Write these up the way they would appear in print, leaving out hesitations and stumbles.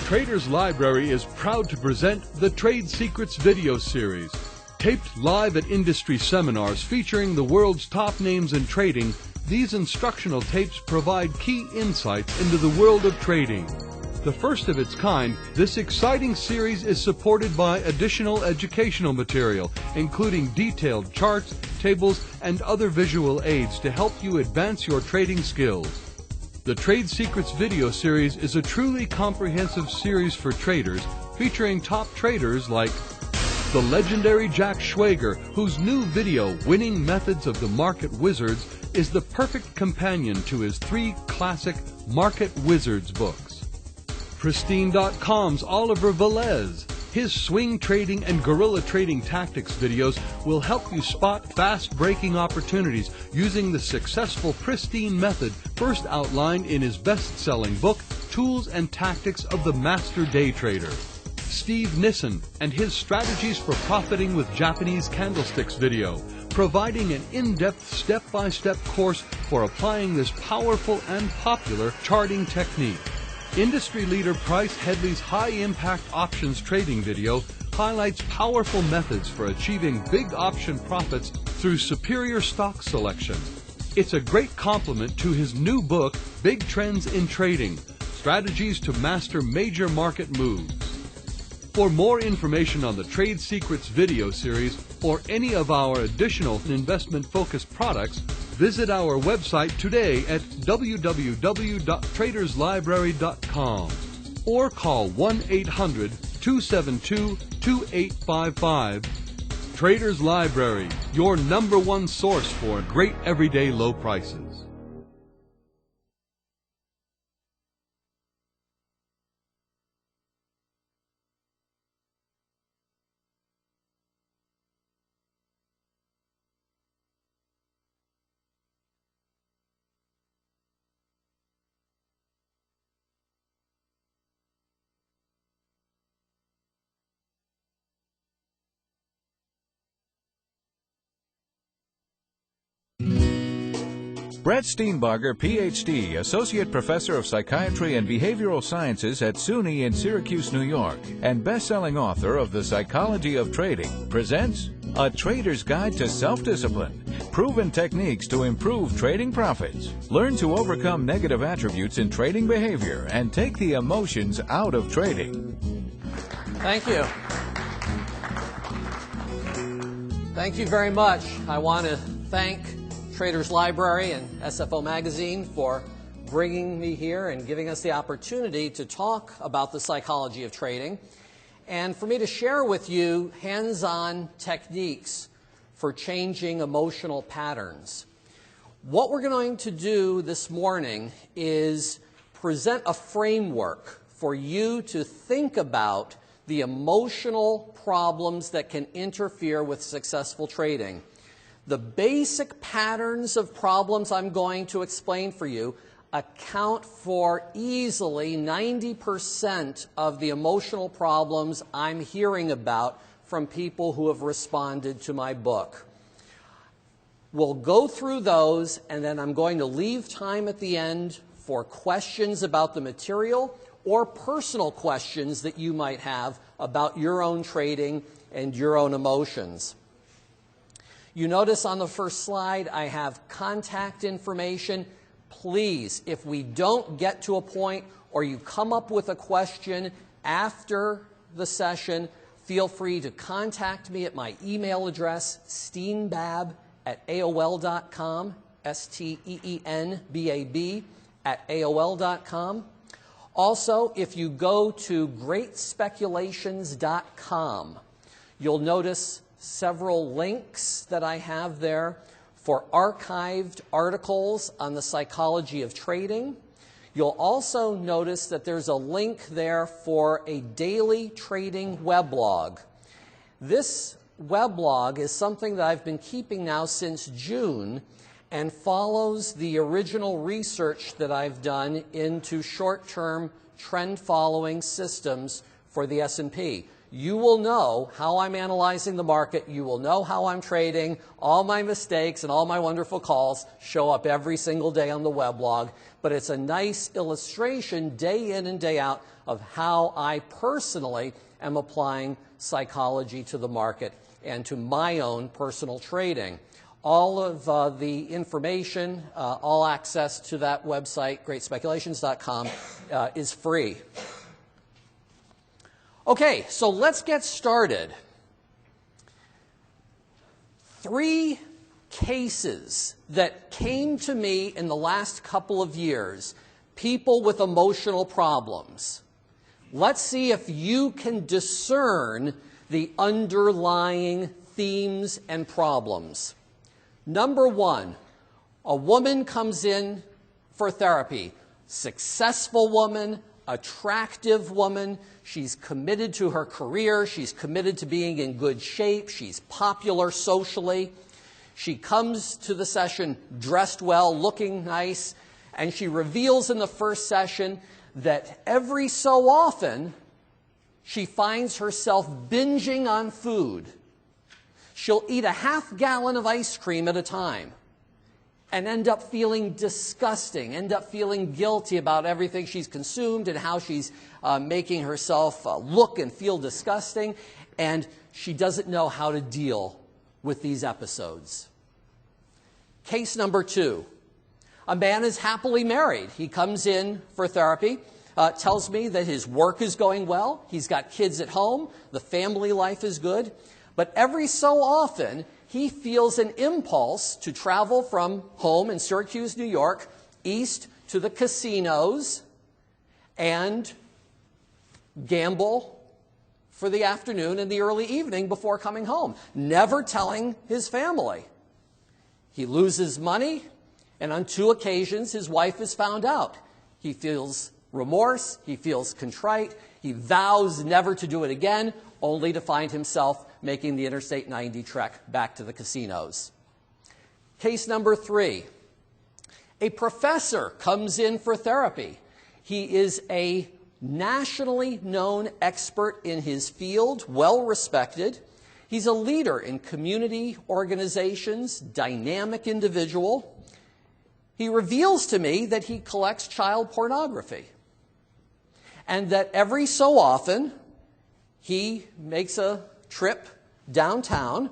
Traders Library is proud to present the Trade Secrets video series. Taped live at industry seminars featuring the world's top names in trading, these instructional tapes provide key insights into the world of trading. The first of its kind, this exciting series is supported by additional educational material, including detailed charts, tables, and other visual aids to help you advance your trading skills. The Trade Secrets video series is a truly comprehensive series for traders, featuring top traders like the legendary Jack Schwager, whose new video, Winning Methods of the Market Wizards, is the perfect companion to his 3 classic Market Wizards books. Pristine.com's Oliver Velez. His swing trading and guerrilla trading tactics videos will help you spot fast-breaking opportunities using the successful Pristine method first outlined in his best-selling book, Tools and Tactics of the Master Day Trader. Steve Nissen and his Strategies for Profiting with Japanese Candlesticks video, providing an in-depth step-by-step course for applying this powerful and popular charting technique. Industry leader Price Headley's high-impact options trading video highlights powerful methods for achieving big option profits through superior stock selection. It's a great complement to his new book, Big Trends in Trading: Strategies to Master Major Market Moves. For more information on the Trade Secrets video series or any of our additional investment-focused products, visit our website today at www.traderslibrary.com or call 1-800-272-2855. Traders Library, your #1 source for great everyday low prices. Brett Steenbarger, Ph.D., Associate Professor of Psychiatry and Behavioral Sciences at SUNY in Syracuse, New York, and best-selling author of The Psychology of Trading, presents A Trader's Guide to Self-Discipline, Proven Techniques to Improve Trading Profits. Learn to overcome negative attributes in trading behavior and take the emotions out of trading. Thank you. Thank you very much. I want to thank Traders Library and SFO Magazine for bringing me here and giving us the opportunity to talk about the psychology of trading, and for me to share with you hands-on techniques for changing emotional patterns. What we're going to do this morning is present a framework for you to think about the emotional problems that can interfere with successful trading. The basic patterns of problems I'm going to explain for you account for easily 90% of the emotional problems I'm hearing about from people who have responded to my book. We'll go through those, and then I'm going to leave time at the end for questions about the material or personal questions that you might have about your own trading and your own emotions. You notice on the first slide I have contact information. Please, if we don't get to a point or you come up with a question after the session, feel free to contact me at my email address, steenbab@aol.com, steenbab@aol.com. Also, if you go to greatspeculations.com, you'll notice several links that I have there for archived articles on the psychology of trading. You'll also notice that there's a link there for a daily trading weblog. This weblog is something that I've been keeping now since June and follows the original research that I've done into short-term trend-following systems for the S&P. you will know how I'm analyzing the market. You will know how I'm trading. All my mistakes and all my wonderful calls show up every single day on the weblog. But it's a nice illustration day in and day out of how I personally am applying psychology to the market and to my own personal trading. All of the information, all access to that website, greatspeculations.com, is free. Okay, so let's get started. 3 cases that came to me in the last couple of years, people with emotional problems. Let's see if you can discern the underlying themes and problems. Number 1, a woman comes in for therapy. Successful woman, attractive woman. She's committed to her career. She's committed to being in good shape. She's popular socially. She comes to the session dressed well, looking nice, and she reveals in the first session that every so often she finds herself binging on food. She'll eat a half gallon of ice cream at a time and end up feeling disgusting, end up feeling guilty about everything she's consumed and how she's making herself look and feel disgusting, and she doesn't know how to deal with these episodes. Case number 2. A man is happily married. He comes in for therapy, tells me that his work is going well, he's got kids at home, the family life is good, but every so often he feels an impulse to travel from home in Syracuse, New York, east to the casinos and gamble for the afternoon and the early evening before coming home, never telling his family. He loses money, and on 2 occasions his wife is found out. He feels remorse, he feels contrite, he vows never to do it again, only to find himself making the Interstate 90 trek back to the casinos. Case number 3. A professor comes in for therapy. He is a nationally known expert in his field, well respected. He's a leader in community organizations, dynamic individual. He reveals to me that he collects child pornography and that every so often he makes a trip downtown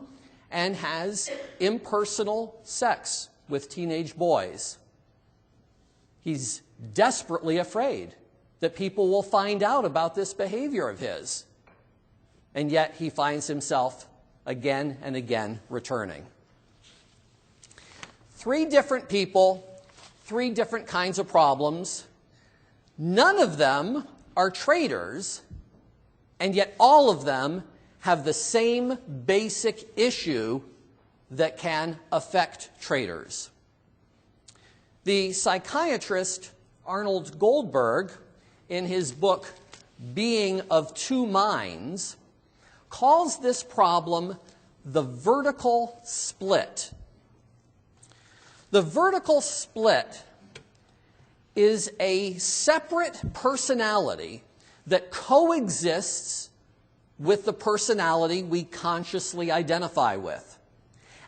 and has impersonal sex with teenage boys. He's desperately afraid that people will find out about this behavior of his, and yet he finds himself again and again returning. 3 different people, 3 different kinds of problems. None of them are traders, and yet all of them have the same basic issue that can affect traders. The psychiatrist Arnold Goldberg, in his book Being of Two Minds, calls this problem the vertical split. The vertical split is a separate personality that coexists with the personality we consciously identify with.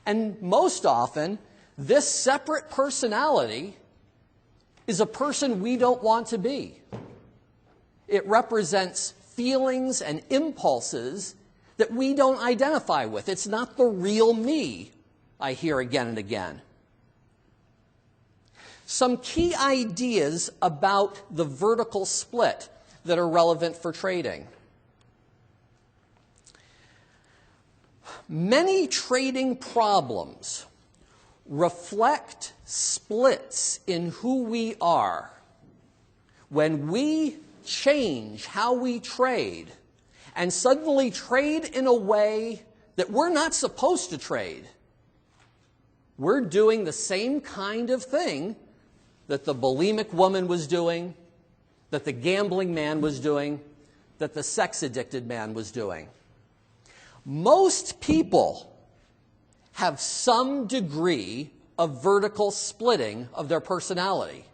And most often, this separate personality is a person we don't want to be. It represents feelings and impulses that we don't identify with. It's not the real me, I hear again and again. Some key ideas about the vertical split that are relevant for trading. Many trading problems reflect splits in who we are. When we change how we trade and suddenly trade in a way that we're not supposed to trade, we're doing the same kind of thing that the bulimic woman was doing, that the gambling man was doing, that the sex-addicted man was doing. Most people have some degree of vertical splitting of their personality.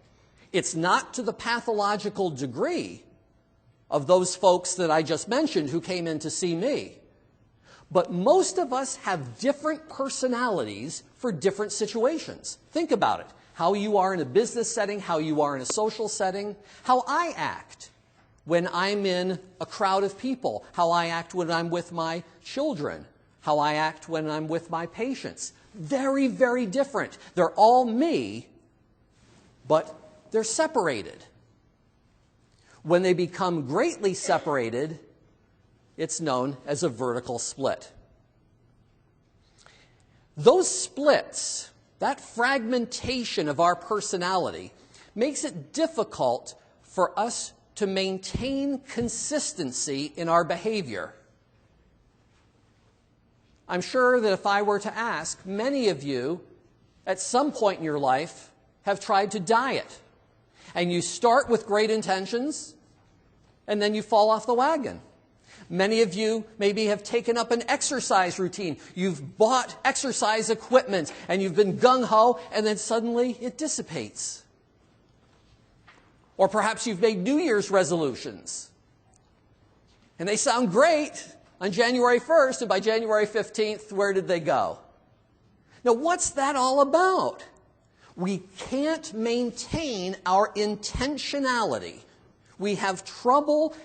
It's not to the pathological degree of those folks that I just mentioned who came in to see me. But most of us have different personalities for different situations. Think about it. How you are in a business setting, how you are in a social setting, how I act when I'm in a crowd of people, how I act when I'm with my children, how I act when I'm with my patients. Very, very different. They're all me, but they're separated. When they become greatly separated, it's known as a vertical split. Those splits, that fragmentation of our personality, makes it difficult for us to maintain consistency in our behavior. I'm sure that if I were to ask, many of you at some point in your life have tried to diet. And you start with great intentions, and then you fall off the wagon. Many of you maybe have taken up an exercise routine. You've bought exercise equipment, and you've been gung-ho, and then suddenly it dissipates. Or perhaps you've made New Year's resolutions, and they sound great on January 1st, and by January 15th, where did they go? Now, what's that all about? We can't maintain our intentionality. We have trouble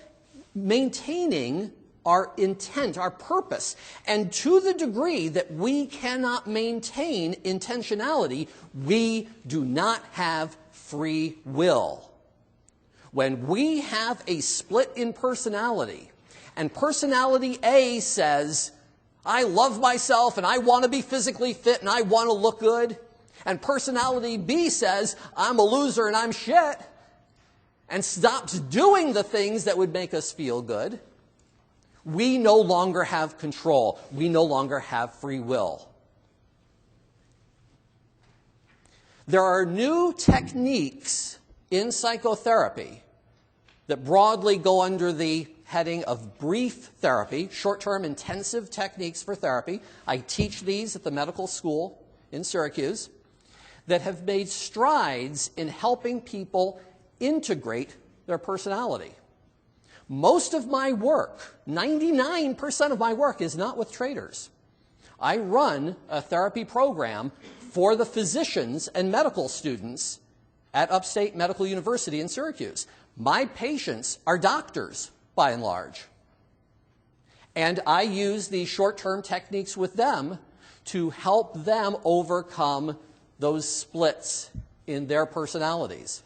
maintaining our intent, our purpose. And to the degree that we cannot maintain intentionality, we do not have free will. When we have a split in personality, and personality A says, I love myself and I want to be physically fit and I want to look good, and personality B says, I'm a loser and I'm shit, and stops doing the things that would make us feel good, we no longer have control. We no longer have free will. There are new techniques in psychotherapy that broadly go under the heading of brief therapy, short-term intensive techniques for therapy. I teach these at the medical school in Syracuse, that have made strides in helping people integrate their personality. Most of my work, 99% of my work, is not with traders. I run a therapy program for the physicians and medical students at Upstate Medical University in Syracuse. My patients are doctors, by and large. And I use these short-term techniques with them to help them overcome those splits in their personalities.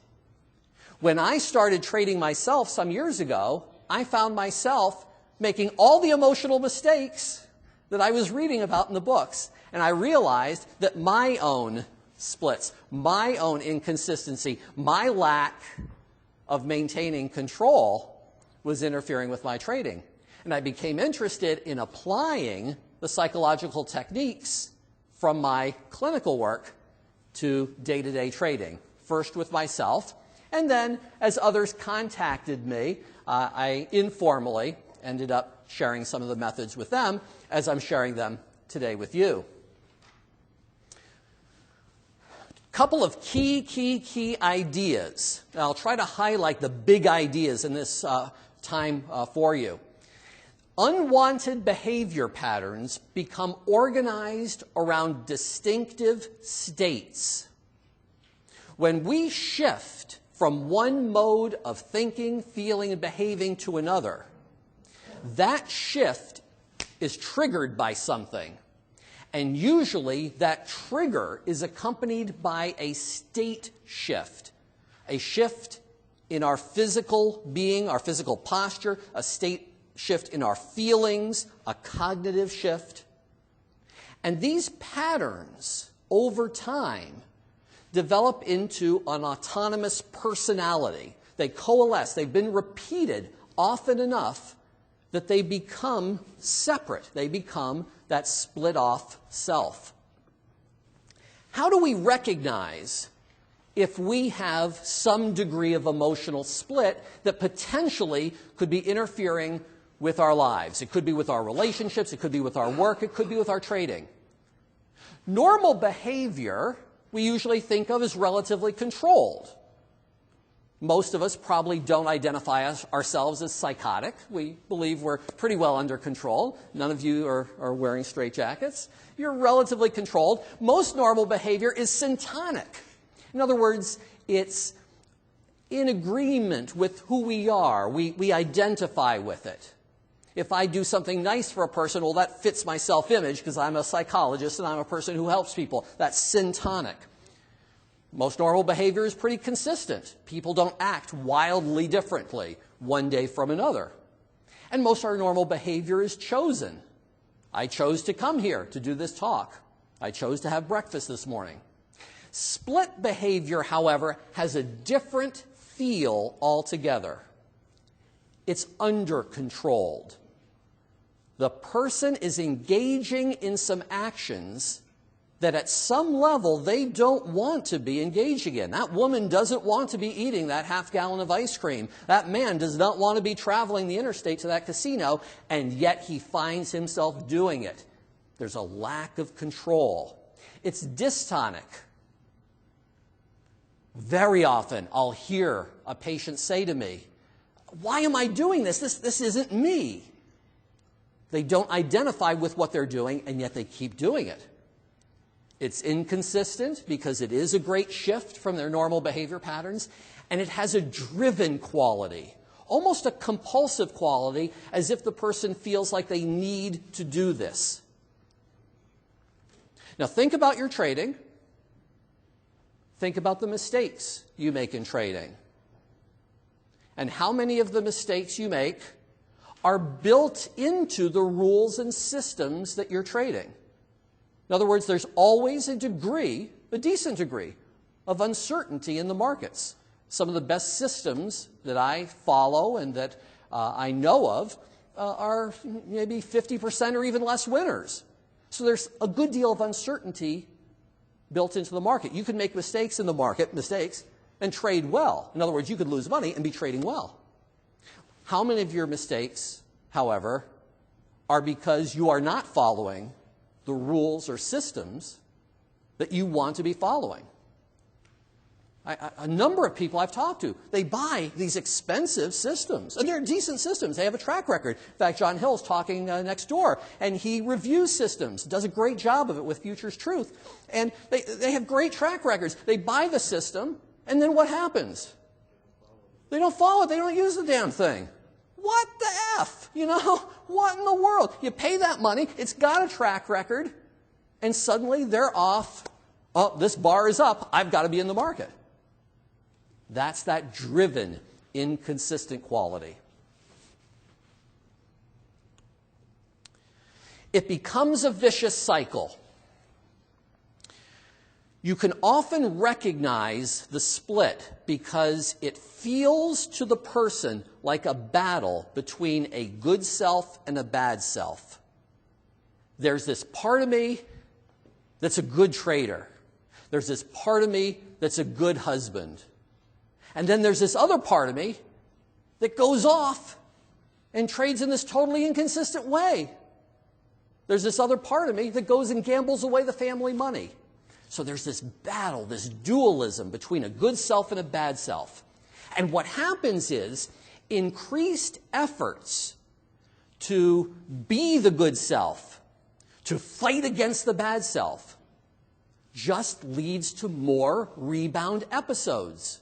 When I started trading myself some years ago, I found myself making all the emotional mistakes that I was reading about in the books. And I realized that my own splits, my own inconsistency, my lack of maintaining control was interfering with my trading. And I became interested in applying the psychological techniques from my clinical work to day-to-day trading, first with myself, and then as others contacted me, I informally ended up sharing some of the methods with them as I'm sharing them today with you. Couple of key ideas. And I'll try to highlight the big ideas in this time for you. Unwanted behavior patterns become organized around distinctive states. When we shift from one mode of thinking, feeling, and behaving to another, that shift is triggered by something. And usually that trigger is accompanied by a state shift. A shift in our physical being, our physical posture, a state shift in our feelings, a cognitive shift. And these patterns, over time, develop into an autonomous personality. They coalesce. They've been repeated often enough that they become separate. They become that split-off self. How do we recognize if we have some degree of emotional split that potentially could be interfering with our lives? It could be with our relationships, it could be with our work, it could be with our trading. Normal behavior we usually think of as relatively controlled. Most of us probably don't identify ourselves as psychotic. We believe we're pretty well under control. None of you are wearing straitjackets. You're relatively controlled. Most normal behavior is syntonic. In other words, it's in agreement with who we are. We identify with it. If I do something nice for a person, well, that fits my self-image because I'm a psychologist and I'm a person who helps people. That's syntonic. Most normal behavior is pretty consistent. People don't act wildly differently one day from another. And most of our normal behavior is chosen. I chose to come here to do this talk. I chose to have breakfast this morning. Split behavior, however, has a different feel altogether. It's under-controlled. The person is engaging in some actions that at some level they don't want to be engaging in. That woman doesn't want to be eating that half-gallon of ice cream. That man does not want to be traveling the interstate to that casino, and yet he finds himself doing it. There's a lack of control. It's dystonic. Very often I'll hear a patient say to me, "Why am I doing this? This isn't me." They don't identify with what they're doing, and yet they keep doing it. It's inconsistent because it is a great shift from their normal behavior patterns, and it has a driven quality, almost a compulsive quality, as if the person feels like they need to do this. Now think about your trading. Think about the mistakes you make in trading. And how many of the mistakes you make are built into the rules and systems that you're trading? In other words, there's always a decent degree, of uncertainty in the markets. Some of the best systems that I follow and that I know of are maybe 50% or even less winners. So there's a good deal of uncertainty built into the market. You can make mistakes in the market, and trade well. In other words, you could lose money and be trading well. How many of your mistakes, however, are because you are not following the rules or systems that you want to be following? A number of people I've talked to, they buy these expensive systems, and they're decent systems. They have a track record. In fact, John Hill's talking next door, and he reviews systems, does a great job of it with Futures Truth, and they have great track records. They buy the system, and then what happens? They don't follow it. They don't use the damn thing. What the F? You know, what in the world? You pay that money, it's got a track record, and suddenly they're off. Oh, this bar is up. I've got to be in the market. That's that driven, inconsistent quality. It becomes a vicious cycle. You can often recognize the split because it feels to the person like a battle between a good self and a bad self. There's this part of me that's a good trader. There's this part of me that's a good husband. And then there's this other part of me that goes off and trades in this totally inconsistent way. There's this other part of me that goes and gambles away the family money. So there's this battle, this dualism between a good self and a bad self. And what happens is increased efforts to be the good self, to fight against the bad self, just leads to more rebound episodes.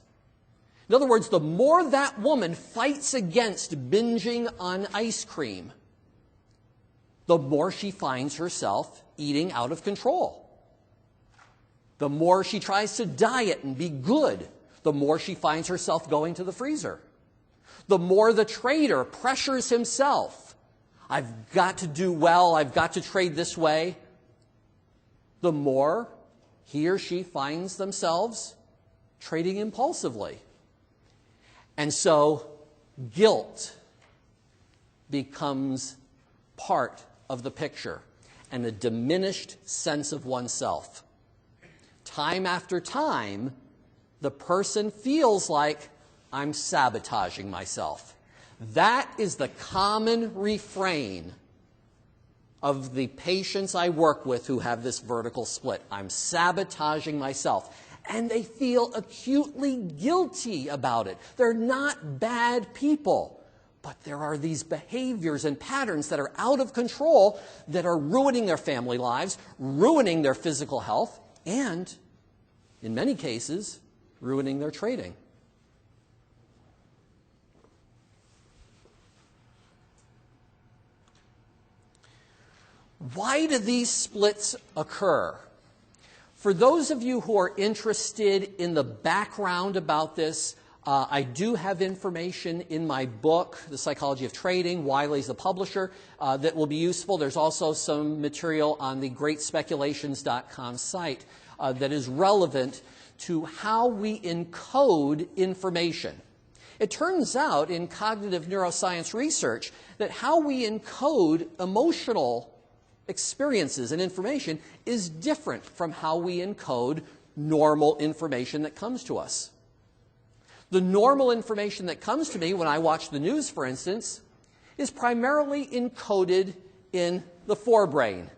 In other words, the more that woman fights against binging on ice cream, the more she finds herself eating out of control. The more she tries to diet and be good, the more she finds herself going to the freezer. The more the trader pressures himself, I've got to do well, I've got to trade this way, the more he or she finds themselves trading impulsively. And so guilt becomes part of the picture and a diminished sense of oneself. Time after time, the person feels like, I'm sabotaging myself. That is the common refrain of the patients I work with who have this vertical split. I'm sabotaging myself. and they feel acutely guilty about it. They're not bad people, but there are these behaviors and patterns that are out of control that are ruining their family lives, ruining their physical health, and, in many cases, ruining their trading. Why do these splits occur? For those of you who are interested in the background about this, I do have information in my book, The Psychology of Trading. Wiley's the publisher, that will be useful. There's also some material on the greatspeculations.com site that is relevant to how we encode information. It turns out in cognitive neuroscience research that how we encode emotional experiences and information is different from how we encode normal information that comes to us. The normal information that comes to me when I watch the news, for instance, is primarily encoded in the forebrain,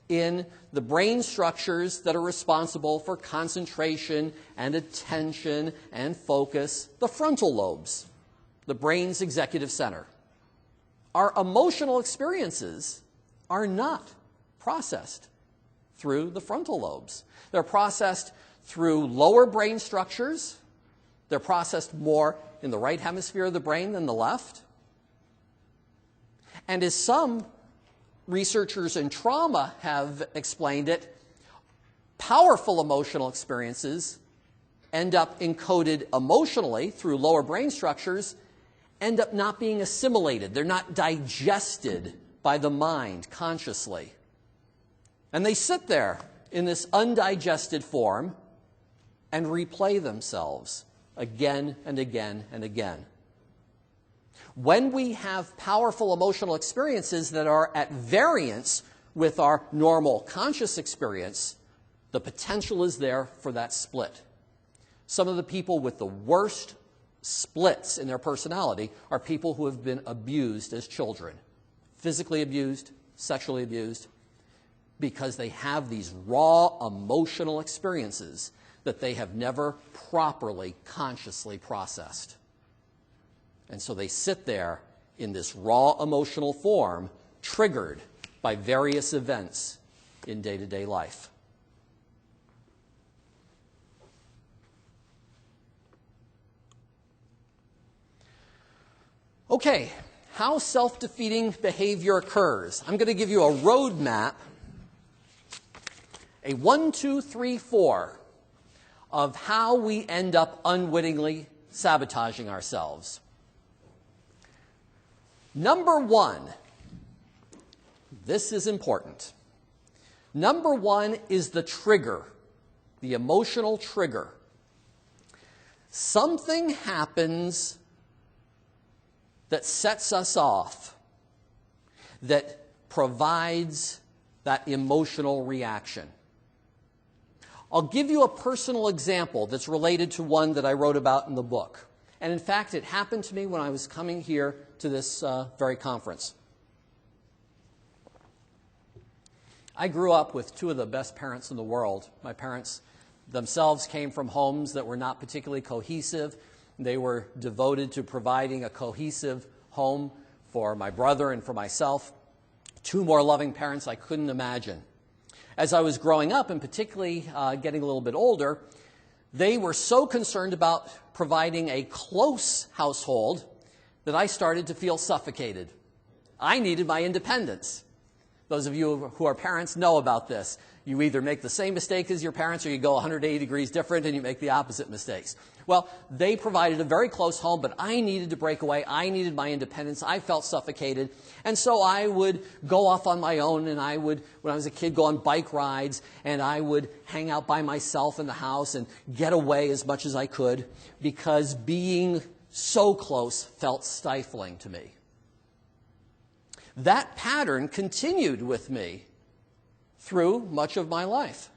in the brain structures that are responsible for concentration and attention and focus, the frontal lobes, the brain's executive center. Our emotional experiences are not processed through the frontal lobes. They're processed through lower brain structures. They're processed more in the right hemisphere of the brain than the left. And as some researchers in trauma have explained it, powerful emotional experiences end up encoded emotionally through lower brain structures, end up not being assimilated. They're not digested by the mind consciously. And they sit there in this undigested form and replay themselves again and again and again. When we have powerful emotional experiences that are at variance with our normal conscious experience, the potential is there for that split. Some of the people with the worst splits in their personality are people who have been abused as children. Physically abused, sexually abused, because they have these raw emotional experiences that they have never properly, consciously processed. And so they sit there in this raw emotional form, triggered by various events in day-to-day life. Okay, how self-defeating behavior occurs. I'm going to give you a roadmap, a 1, 2, 3, 4 of how we end up unwittingly sabotaging ourselves. Number 1, this is important. Number 1 is the trigger, the emotional trigger. Something happens that sets us off, that provides that emotional reaction. I'll give you a personal example that's related to one that I wrote about in the book. And in fact, it happened to me when I was coming here to this very conference. I grew up with two of the best parents in the world. My parents themselves came from homes that were not particularly cohesive. They were devoted to providing a cohesive home for my brother and for myself. Two more loving parents I couldn't imagine. As I was growing up, and particularly getting a little bit older, they were so concerned about providing a close household that I started to feel suffocated. I needed my independence. Those of you who are parents know about this. You either make the same mistake as your parents or you go 180 degrees different and you make the opposite mistakes. Well, they provided a very close home, but I needed to break away. I needed my independence. I felt suffocated. And so I would go off on my own, and I would, when I was a kid, go on bike rides, and I would hang out by myself in the house and get away as much as I could, because being so close felt stifling to me. That pattern continued with me through much of my life.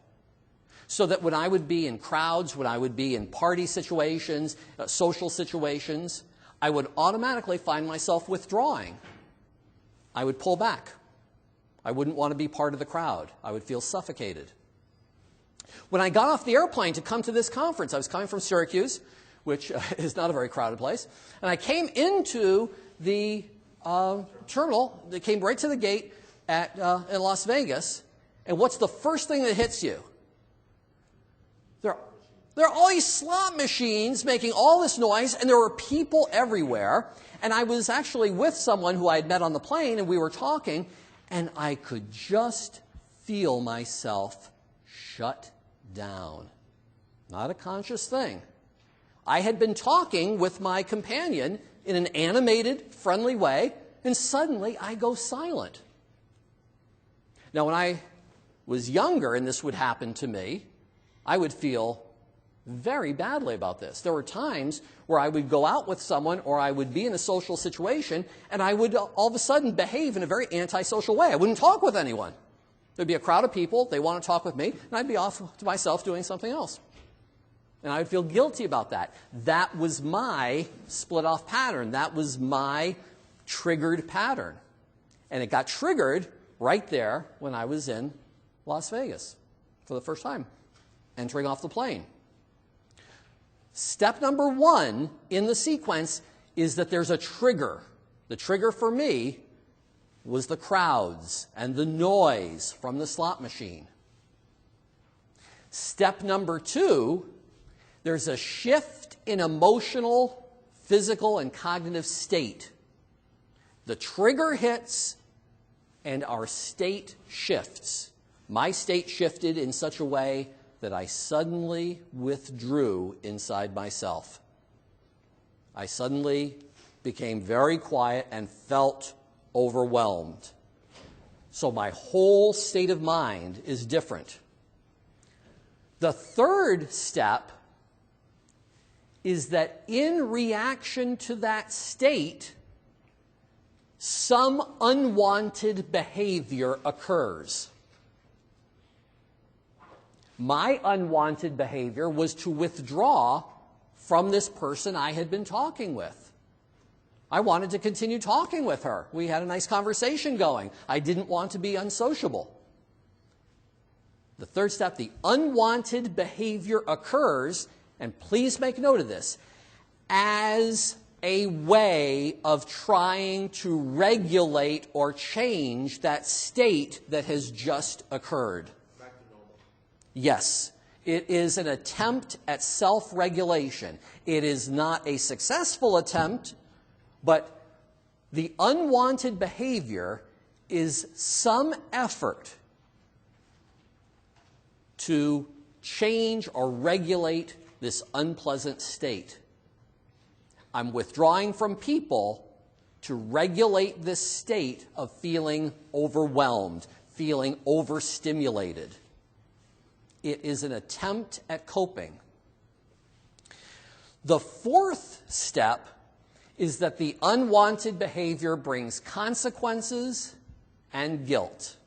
So that when I would be in crowds, when I would be in party situations, social situations, I would automatically find myself withdrawing. I would pull back. I wouldn't want to be part of the crowd. I would feel suffocated. When I got off the airplane to come to this conference, I was coming from Syracuse, which is not a very crowded place, and I came into the terminal that came right to the gate in Las Vegas, and what's the first thing that hits you? There are all these slot machines making all this noise, and there were people everywhere. And I was actually with someone who I had met on the plane, and we were talking, and I could just feel myself shut down. Not a conscious thing. I had been talking with my companion in an animated, friendly way, and suddenly I go silent. Now, when I was younger and this would happen to me, I would feel very badly about this. There were times where I would go out with someone or I would be in a social situation and I would all of a sudden behave in a very antisocial way. I wouldn't talk with anyone. There'd be a crowd of people, they want to talk with me, and I'd be off to myself doing something else. And I would feel guilty about that. That was my split-off pattern. That was my triggered pattern. And it got triggered right there when I was in Las Vegas for the first time, entering off the plane. Step number 1 in the sequence is that there's a trigger. The trigger for me was the crowds and the noise from the slot machine. Step number 2, there's a shift in emotional, physical, and cognitive state. The trigger hits and our state shifts. My state shifted in such a way that I suddenly withdrew inside myself. I suddenly became very quiet and felt overwhelmed. So my whole state of mind is different. The third step is that in reaction to that state, some unwanted behavior occurs. My unwanted behavior was to withdraw from this person I had been talking with. I wanted to continue talking with her. We had a nice conversation going. I didn't want to be unsociable. The third step, the unwanted behavior occurs, and please make note of this, as a way of trying to regulate or change that state that has just occurred. Back to normal. Yes, it is an attempt at self-regulation. It is not a successful attempt, but the unwanted behavior is some effort to change or regulate this unpleasant state. I'm withdrawing from people to regulate this state of feeling overwhelmed, feeling overstimulated. It is an attempt at coping. The fourth step is that the unwanted behavior brings consequences and guilt.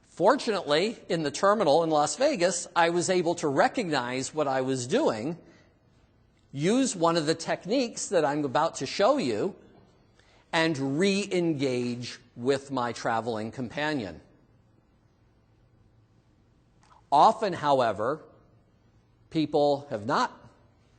Fortunately, in the terminal in Las Vegas, I was able to recognize what I was doing, use one of the techniques that I'm about to show you, and re-engage with my traveling companion. Often, however, people have not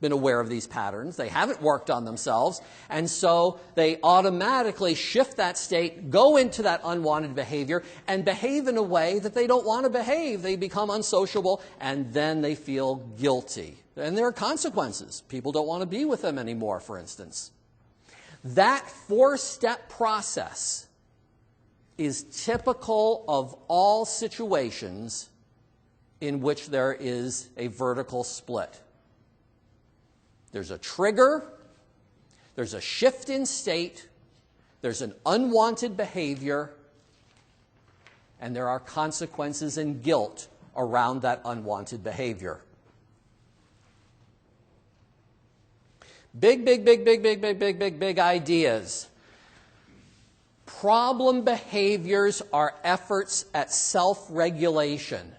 been aware of these patterns. They haven't worked on themselves, and so they automatically shift that state, go into that unwanted behavior, and behave in a way that they don't want to behave. They become unsociable, and then they feel guilty. And there are consequences. People don't want to be with them anymore, for instance. That four-step process is typical of all situations in which there is a vertical split. There's a trigger, there's a shift in state, there's an unwanted behavior, and there are consequences and guilt around that unwanted behavior. Big ideas. Problem behaviors are efforts at self-regulation.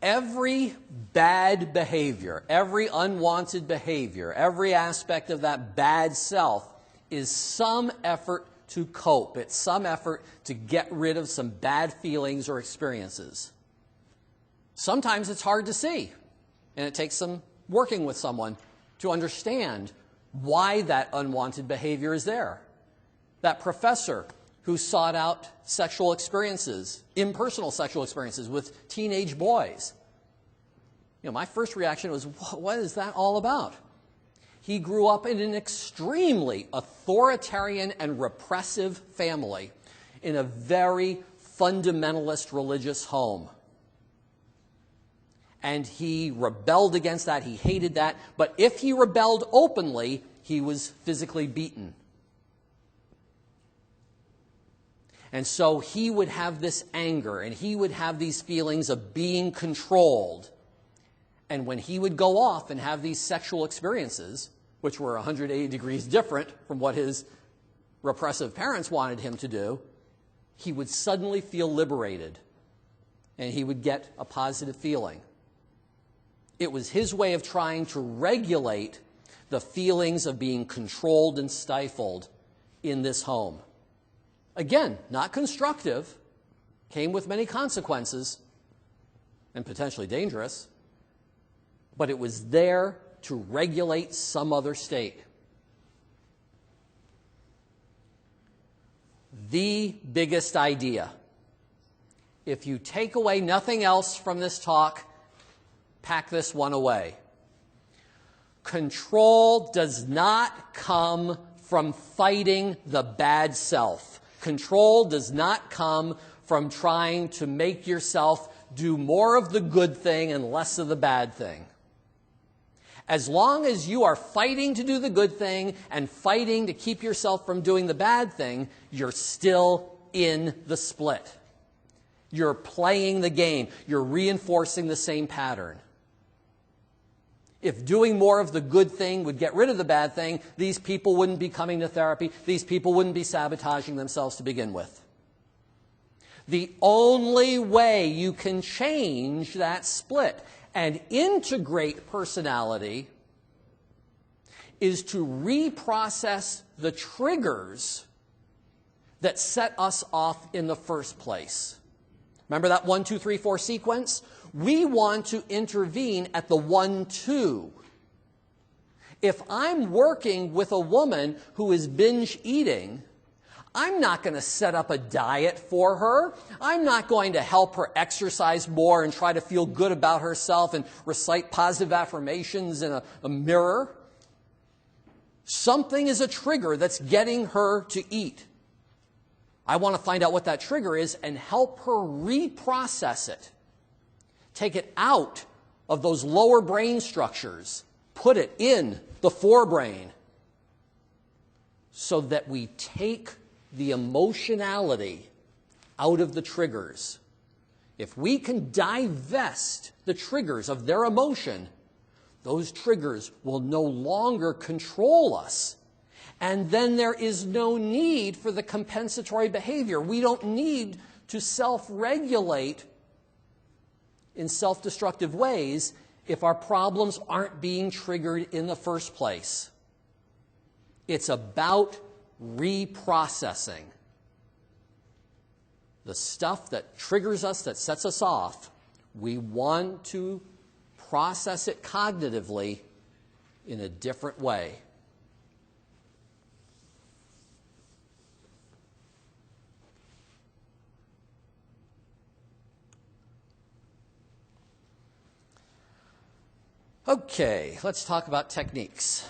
Every bad behavior, every unwanted behavior, every aspect of that bad self is some effort to cope. It's some effort to get rid of some bad feelings or experiences. Sometimes it's hard to see, and it takes some working with someone to understand why that unwanted behavior is there. That professor who sought out sexual experiences, impersonal sexual experiences with teenage boys. My first reaction was, what is that all about? He grew up in an extremely authoritarian and repressive family in a very fundamentalist religious home. And he rebelled against that. He hated that. But if he rebelled openly, he was physically beaten. And so he would have this anger, and he would have these feelings of being controlled. And when he would go off and have these sexual experiences, which were 180 degrees different from what his repressive parents wanted him to do, he would suddenly feel liberated, and he would get a positive feeling. It was his way of trying to regulate the feelings of being controlled and stifled in this home. Again, not constructive, came with many consequences, and potentially dangerous, but it was there to regulate some other state. The biggest idea. If you take away nothing else from this talk, pack this one away. Control does not come from fighting the bad self. Control does not come from trying to make yourself do more of the good thing and less of the bad thing. As long as you are fighting to do the good thing and fighting to keep yourself from doing the bad thing, you're still in the split. You're playing the game. You're reinforcing the same pattern. If doing more of the good thing would get rid of the bad thing, these people wouldn't be coming to therapy. These people wouldn't be sabotaging themselves to begin with. The only way you can change that split and integrate personality is to reprocess the triggers that set us off in the first place. Remember that 1, 2, 3, 4 sequence? We want to intervene at the 1, 2. If I'm working with a woman who is binge eating, I'm not going to set up a diet for her. I'm not going to help her exercise more and try to feel good about herself and recite positive affirmations in a mirror. Something is a trigger that's getting her to eat. I want to find out what that trigger is and help her reprocess it. Take it out of those lower brain structures. Put it in the forebrain so that we take the emotionality out of the triggers. If we can divest the triggers of their emotion, those triggers will no longer control us. And then there is no need for the compensatory behavior. We don't need to self-regulate in self-destructive ways if our problems aren't being triggered in the first place. It's about reprocessing. The stuff that triggers us, that sets us off, we want to process it cognitively in a different way. Okay, let's talk about techniques.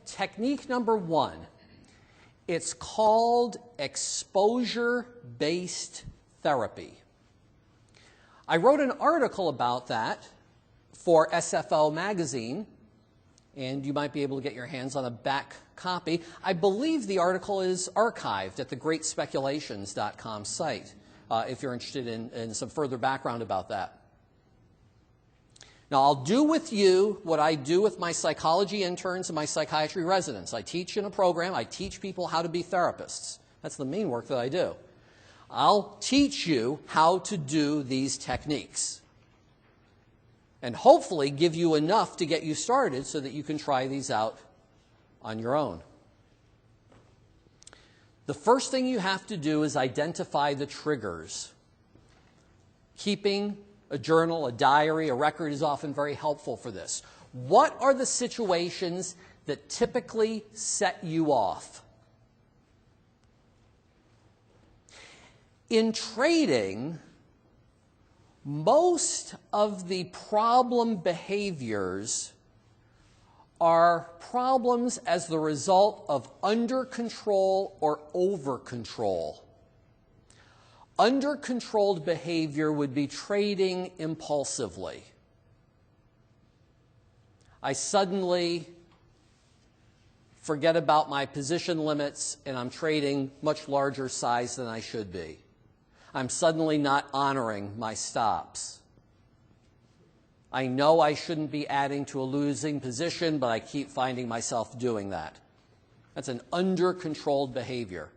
Technique number 1, it's called exposure-based therapy. I wrote an article about that for SFO magazine, and you might be able to get your hands on a back copy. I believe the article is archived at the greatspeculations.com site, if you're interested in some further background about that. Now, I'll do with you what I do with my psychology interns and my psychiatry residents. I teach in a program. I teach people how to be therapists. That's the main work that I do. I'll teach you how to do these techniques and hopefully give you enough to get you started so that you can try these out on your own. The first thing you have to do is identify the triggers. Keeping a journal, a diary, a record is often very helpful for this. What are the situations that typically set you off? In trading, most of the problem behaviors are problems as the result of under control or over control. Under controlled behavior would be trading impulsively. I suddenly forget about my position limits and I'm trading much larger size than I should be. I'm suddenly not honoring my stops. I know I shouldn't be adding to a losing position, but I keep finding myself doing that. That's an under-controlled behavior.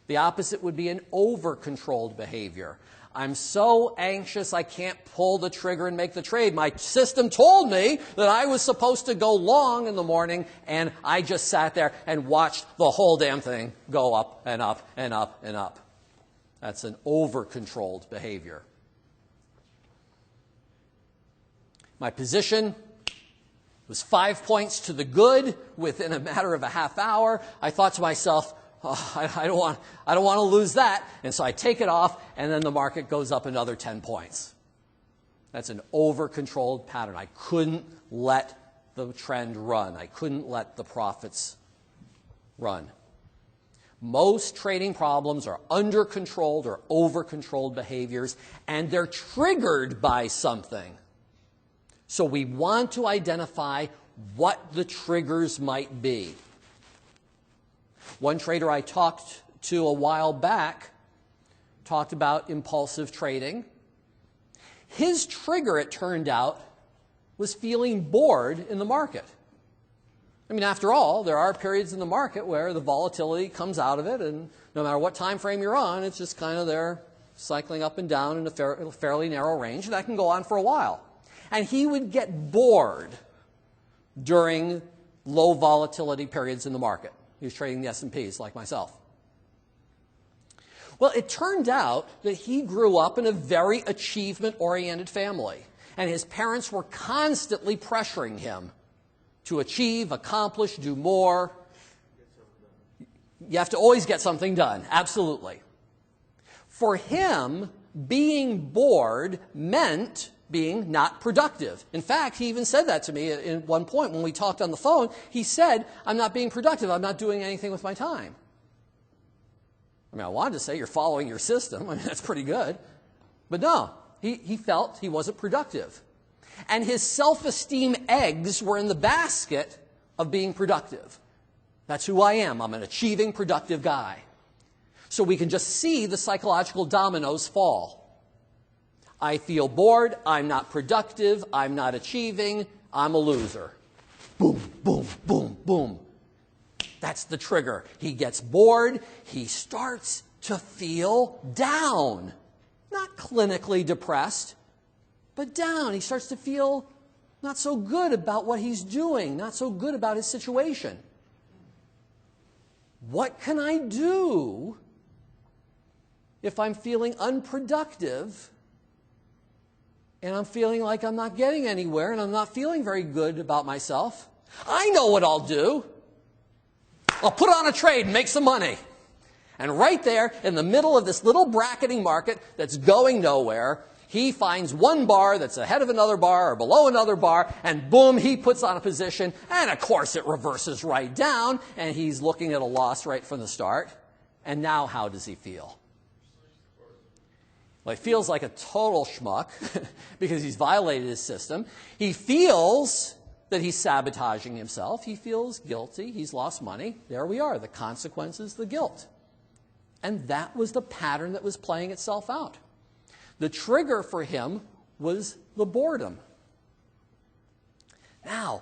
The opposite would be an over-controlled behavior. I'm so anxious I can't pull the trigger and make the trade. My system told me that I was supposed to go long in the morning, and I just sat there and watched the whole damn thing go up and up and up and up. That's an over-controlled behavior. My position was 5 points to the good within a matter of a half hour. I thought to myself, oh, I don't want to lose that. And so I take it off, and then the market goes up another 10 points. That's an over-controlled pattern. I couldn't let the trend run. I couldn't let the profits run. Most trading problems are under-controlled or over-controlled behaviors, and they're triggered by something. So we want to identify what the triggers might be. One trader I talked to a while back talked about impulsive trading. His trigger, it turned out, was feeling bored in the market. I mean, after all, there are periods in the market where the volatility comes out of it, and no matter what time frame you're on, it's just kind of there cycling up and down in a fairly narrow range, and that can go on for a while. And he would get bored during low volatility periods in the market. He was trading the S&Ps like myself. Well, it turned out that he grew up in a very achievement-oriented family, and his parents were constantly pressuring him to achieve, accomplish, do more. You have to always get something done, absolutely. For him, being bored meant being not productive. In fact, he even said that to me at one point when we talked on the phone. He said, I'm not being productive. I'm not doing anything with my time. I mean, I wanted to say you're following your system. I mean, that's pretty good. But no, he felt he wasn't productive. And his self-esteem eggs were in the basket of being productive. That's who I am. I'm an achieving, productive guy. So we can just see the psychological dominoes fall. I feel bored, I'm not productive, I'm not achieving, I'm a loser. Boom, boom, boom, boom. That's the trigger. He gets bored, he starts to feel down. Not clinically depressed, but down. He starts to feel not so good about what he's doing, not so good about his situation. What can I do if I'm feeling unproductive and I'm feeling like I'm not getting anywhere and I'm not feeling very good about myself? I know what I'll do. I'll put on a trade and make some money. And right there in the middle of this little bracketing market that's going nowhere, he finds one bar that's ahead of another bar or below another bar, and boom, he puts on a position, and of course it reverses right down, and he's looking at a loss right from the start. And now how does he feel? Well, he feels like a total schmuck because he's violated his system. He feels that he's sabotaging himself. He feels guilty. He's lost money. There we are. The consequences, the guilt. And that was the pattern that was playing itself out. The trigger for him was the boredom. Now,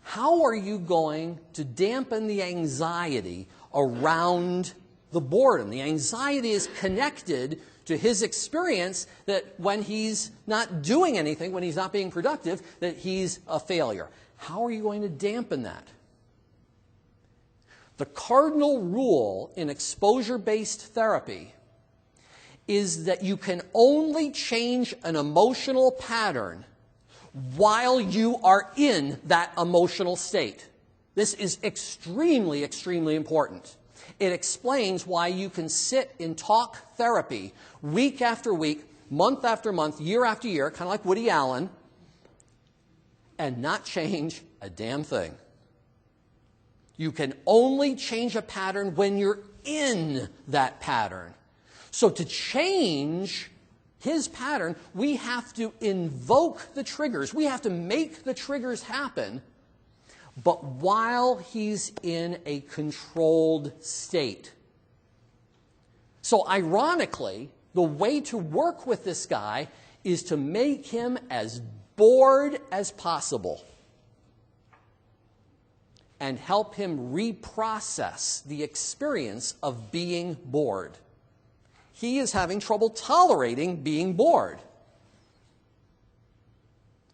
how are you going to dampen the anxiety around the boredom? The anxiety is connected to his experience that when he's not doing anything, when he's not being productive, that he's a failure. How are you going to dampen that? The cardinal rule in exposure-based therapy is that you can only change an emotional pattern while you are in that emotional state. This is extremely, extremely important. It explains why you can sit in talk therapy week after week, month after month, year after year, kind of like Woody Allen, and not change a damn thing. You can only change a pattern when you're in that pattern. So to change his pattern, we have to invoke the triggers. We have to make the triggers happen, but while he's in a controlled state. So ironically, the way to work with this guy is to make him as bored as possible and help him reprocess the experience of being bored. He is having trouble tolerating being bored.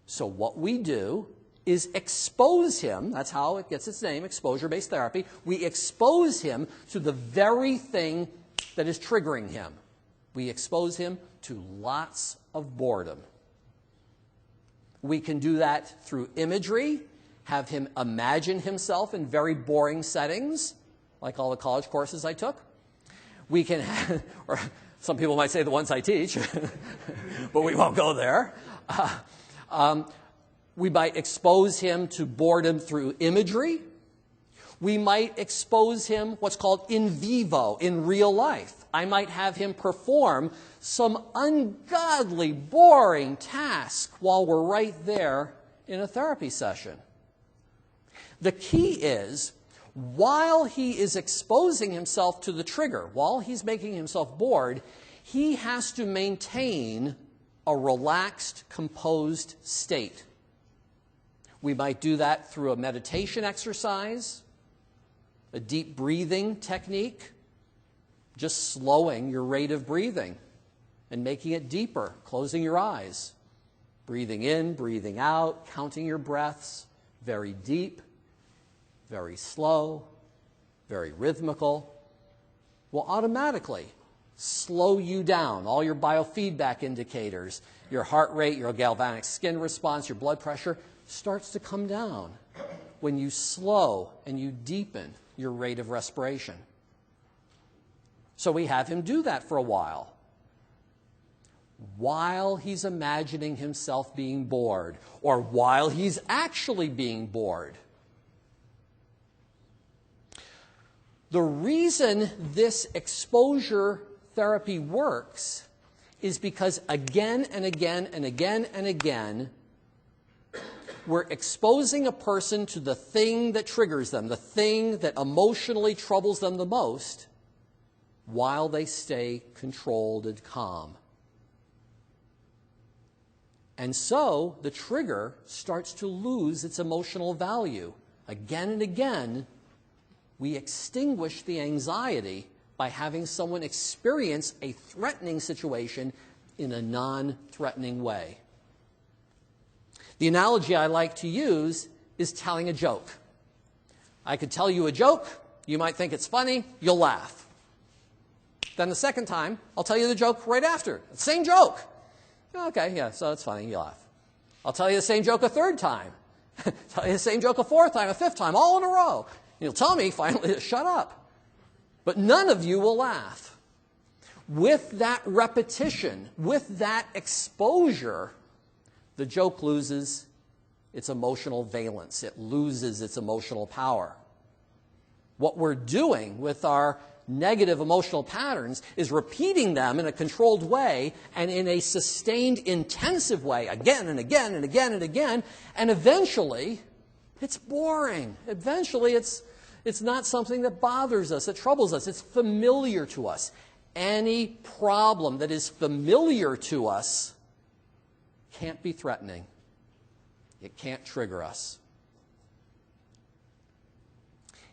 So what we do is expose him, that's how it gets its name, exposure-based therapy. We expose him to the very thing that is triggering him. We expose him to lots of boredom. We can do that through imagery, have him imagine himself in very boring settings, like all the college courses I took. We can, or some people might say the ones I teach, but we won't go there. We might expose him to boredom through imagery. We might expose him what's called in vivo, in real life. I might have him perform some ungodly, boring task while we're right there in a therapy session. The key is, while he is exposing himself to the trigger, while he's making himself bored, he has to maintain a relaxed, composed state. We might do that through a meditation exercise, a deep breathing technique, just slowing your rate of breathing and making it deeper, closing your eyes, breathing in, breathing out, counting your breaths, very deep, very slow, very rhythmical, will automatically slow you down. All your biofeedback indicators, your heart rate, your galvanic skin response, your blood pressure starts to come down when you slow and you deepen your rate of respiration. So we have him do that for a while he's imagining himself being bored, or while he's actually being bored. The reason this exposure therapy works is because again and again and again and again, we're exposing a person to the thing that triggers them, the thing that emotionally troubles them the most, while they stay controlled and calm. And so the trigger starts to lose its emotional value. Again and again, we extinguish the anxiety by having someone experience a threatening situation in a non-threatening way. The analogy I like to use is telling a joke. I could tell you a joke, you might think it's funny, you'll laugh. Then the second time, I'll tell you the joke right after. Same joke. Okay, yeah, so it's funny, you laugh. I'll tell you the same joke a third time. Tell you the same joke a fourth time, a fifth time, all in a row. You'll tell me finally to shut up. But none of you will laugh. With that repetition, with that exposure, the joke loses its emotional valence. It loses its emotional power. What we're doing with our negative emotional patterns is repeating them in a controlled way and in a sustained, intensive way again and again and again and again, and eventually it's boring. Eventually it's not something that bothers us, that troubles us. It's familiar to us. Any problem that is familiar to us can't be threatening. It can't trigger us.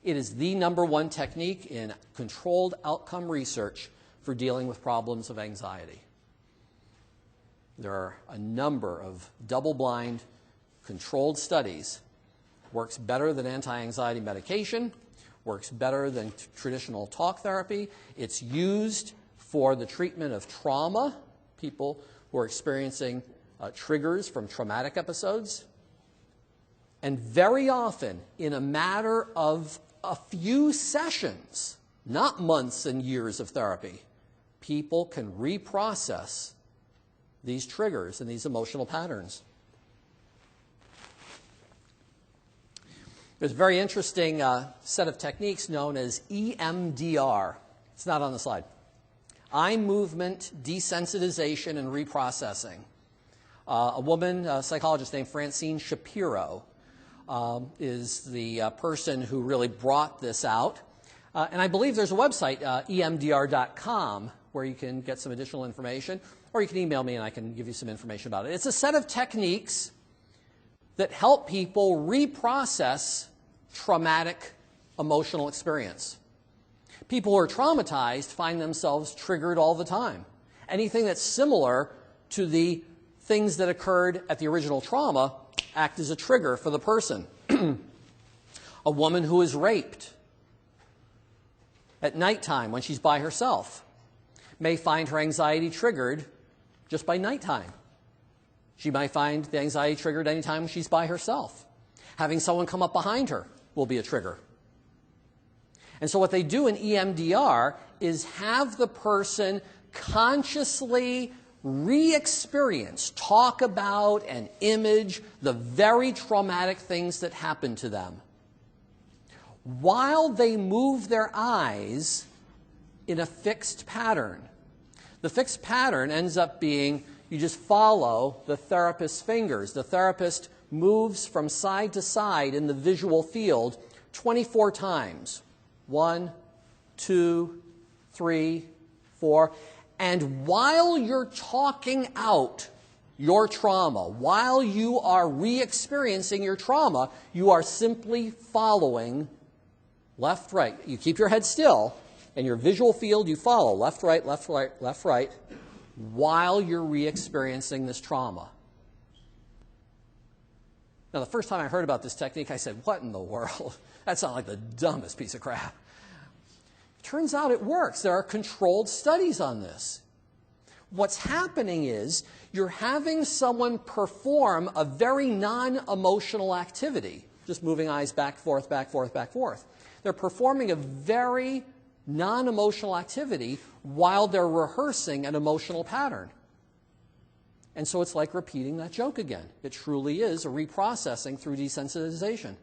It is the #1 technique in controlled outcome research for dealing with problems of anxiety. There are a number of double-blind, controlled studies. Works better than anti-anxiety medication, works better than traditional talk therapy. It's used for the treatment of trauma, people who are experiencing triggers from traumatic episodes. And very often, in a matter of a few sessions, not months and years of therapy, people can reprocess these triggers and these emotional patterns. There's a very interesting set of techniques known as EMDR. It's not on the slide. Eye movement desensitization and reprocessing. A woman, a psychologist named Francine Shapiro, is the person who really brought this out. And I believe there's a website, emdr.com, where you can get some additional information, or you can email me and I can give you some information about it. It's a set of techniques that help people reprocess traumatic emotional experience. People who are traumatized find themselves triggered all the time. Anything that's similar to the things that occurred at the original trauma act as a trigger for the person. A woman who is raped at nighttime when she's by herself may find her anxiety triggered just by nighttime. She might find the anxiety triggered anytime she's by herself. Having someone come up behind her will be a trigger. And so what they do in EMDR is have the person consciously re-experience, talk about, and image the very traumatic things that happened to them, while they move their eyes in a fixed pattern. The fixed pattern ends up being you just follow the therapist's fingers. The therapist moves from side to side in the visual field 24 times. 1, 2, 3, 4. And while you're talking out your trauma, while you are re-experiencing your trauma, you are simply following left, right. You keep your head still, and your visual field you follow left, right, left, right, left, right, while you're re-experiencing this trauma. Now, the first time I heard about this technique, I said, what in the world? That sounds like the dumbest piece of crap. Turns out it works. There are controlled studies on this. What's happening is you're having someone perform a very non-emotional activity, just moving eyes back, forth, back, forth, back, forth. They're performing a very non-emotional activity while they're rehearsing an emotional pattern. And so it's like repeating that joke again. It truly is a reprocessing through desensitization.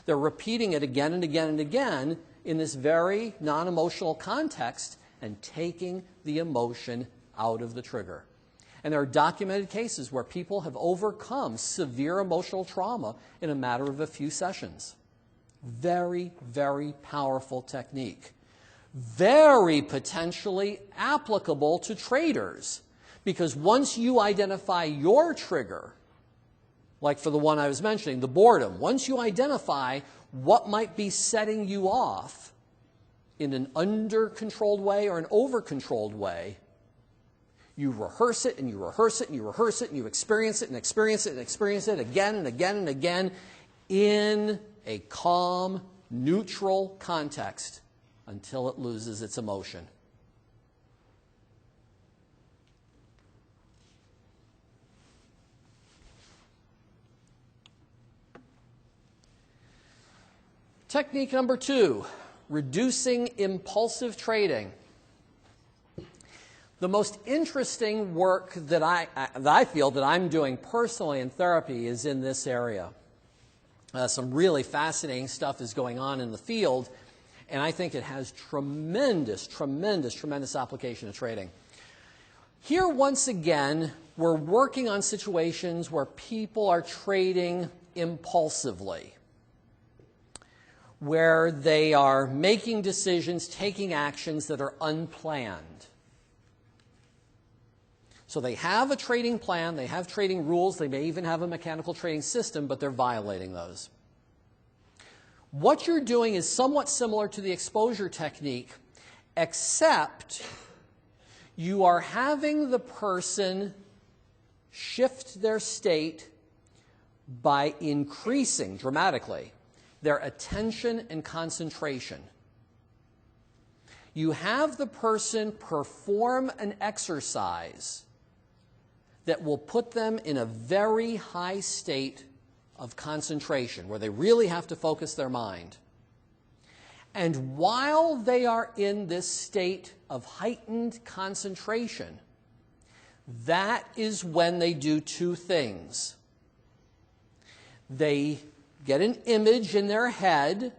They're repeating it again and again and again in this very non-emotional context and taking the emotion out of the trigger. And there are documented cases where people have overcome severe emotional trauma in a matter of a few sessions. Very, very powerful technique. Very potentially applicable to traders, because once you identify your trigger, like for the one I was mentioning, the boredom, once you identify what might be setting you off in an under-controlled way or an over-controlled way, you rehearse it and you rehearse it and you rehearse it and you experience it and experience it and experience it again and again and again in a calm, neutral context until it loses its emotion. Technique number 2, reducing impulsive trading. The most interesting work that I feel that I'm doing personally in therapy is in this area. Some really fascinating stuff is going on in the field, and I think it has tremendous, tremendous, tremendous application to trading. Here, once again, we're working on situations where people are trading impulsively, where they are making decisions, taking actions that are unplanned. So they have a trading plan, they have trading rules, they may even have a mechanical trading system, but they're violating those. What you're doing is somewhat similar to the exposure technique, except you are having the person shift their state by increasing dramatically their attention and concentration. You have the person perform an exercise that will put them in a very high state of concentration, where they really have to focus their mind. And while they are in this state of heightened concentration, that is when they do two things. They get an image in their head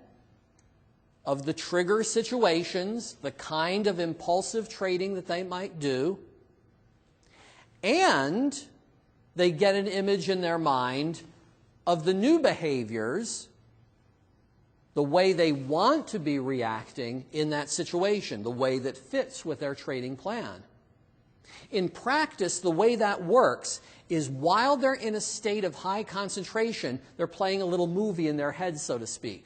of the trigger situations, the kind of impulsive trading that they might do, and they get an image in their mind of the new behaviors, the way they want to be reacting in that situation, the way that fits with their trading plan. In practice, the way that works is while they're in a state of high concentration, they're playing a little movie in their head, so to speak.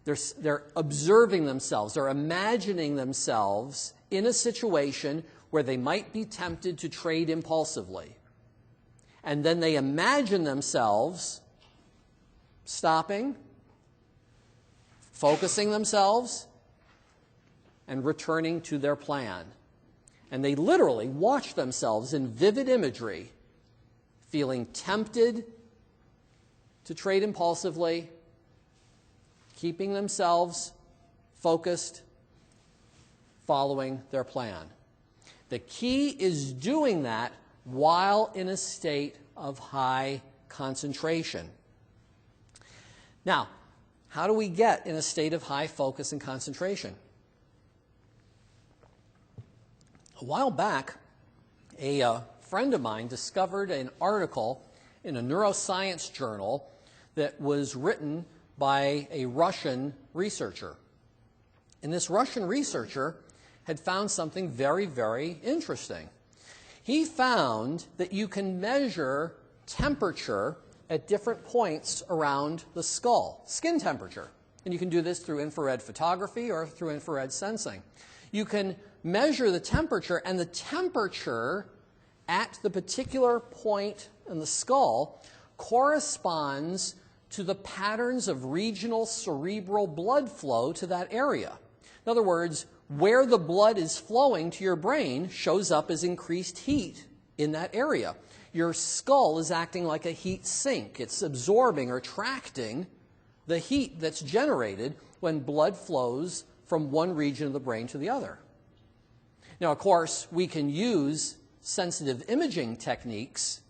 They're observing themselves. They're imagining themselves in a situation where they might be tempted to trade impulsively. And then they imagine themselves stopping, focusing themselves, and returning to their plan. And they literally watch themselves in vivid imagery, feeling tempted to trade impulsively, keeping themselves focused, following their plan. The key is doing that while in a state of high concentration. Now, how do we get in a state of high focus and concentration? A while back, a friend of mine discovered an article in a neuroscience journal that was written by a Russian researcher. And this Russian researcher had found something very, very interesting. He found that you can measure temperature at different points around the skull, skin temperature. And you can do this through infrared photography or through infrared sensing. You can measure the temperature, and the temperature at the particular point in the skull corresponds to the patterns of regional cerebral blood flow to that area. In other words, where the blood is flowing to your brain shows up as increased heat in that area. Your skull is acting like a heat sink. It's absorbing or attracting the heat that's generated when blood flows from one region of the brain to the other. Now, of course, we can use sensitive imaging techniques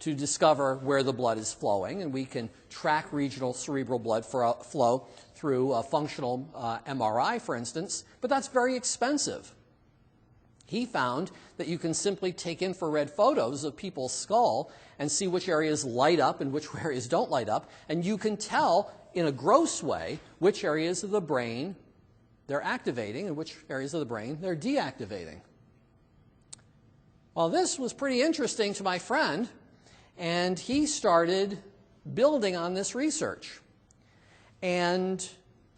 to discover where the blood is flowing, and we can track regional cerebral blood flow through a functional MRI, for instance, but that's very expensive. He found that you can simply take infrared photos of people's skull and see which areas light up and which areas don't light up, and you can tell in a gross way which areas of the brain they're activating and which areas of the brain they're deactivating. Well, this was pretty interesting to my friend, and he started building on this research and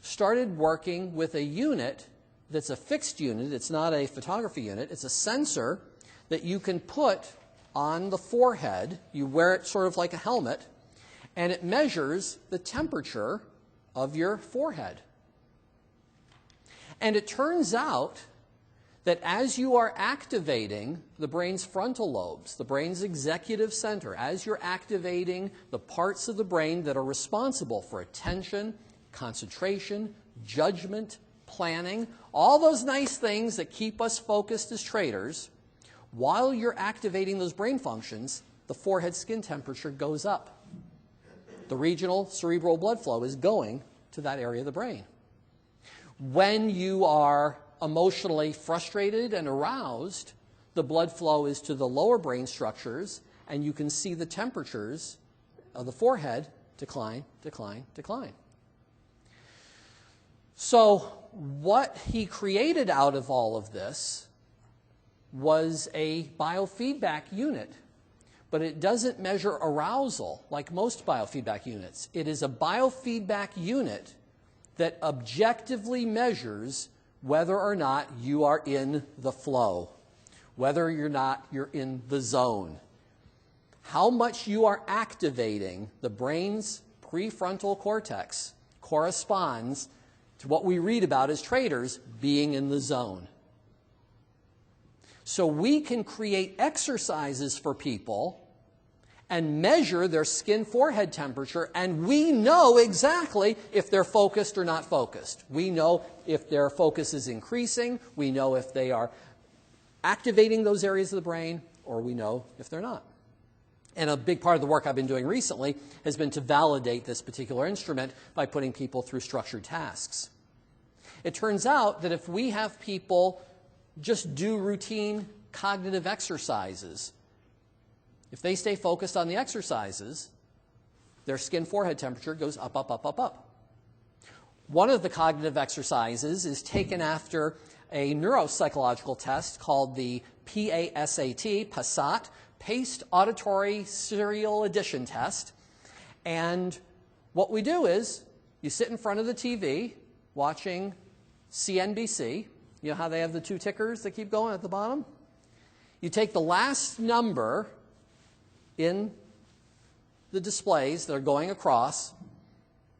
started working with a unit that's a fixed unit. It's not a photography unit. It's a sensor that you can put on the forehead. You wear it sort of like a helmet, and it measures the temperature of your forehead. And it turns out that as you are activating the brain's frontal lobes, the brain's executive center, as you're activating the parts of the brain that are responsible for attention, concentration, judgment, planning, all those nice things that keep us focused as traders, while you're activating those brain functions, the forehead skin temperature goes up. The regional cerebral blood flow is going to that area of the brain. When you are emotionally frustrated and aroused, the blood flow is to the lower brain structures, and you can see the temperatures of the forehead decline, decline, decline. So what he created out of all of this was a biofeedback unit, but it doesn't measure arousal like most biofeedback units. It is a biofeedback unit that objectively measures whether or not you are in the flow, whether you're in the zone, how much you are activating the brain's prefrontal cortex, corresponds to what we read about as traders being in the zone. So we can create exercises for people and measure their skin forehead temperature, and we know exactly if they're focused or not focused. We know if their focus is increasing, we know if they are activating those areas of the brain, or we know if they're not. And a big part of the work I've been doing recently has been to validate this particular instrument by putting people through structured tasks. It turns out that if we have people just do routine cognitive exercises, if they stay focused on the exercises, their skin forehead temperature goes up, up, up, up, up. One of the cognitive exercises is taken after a neuropsychological test called the PASAT, Paced Auditory Serial Addition Test. And what we do is you sit in front of the TV watching CNBC. You know how they have the two tickers that keep going at the bottom? You take the last number in the displays that are going across,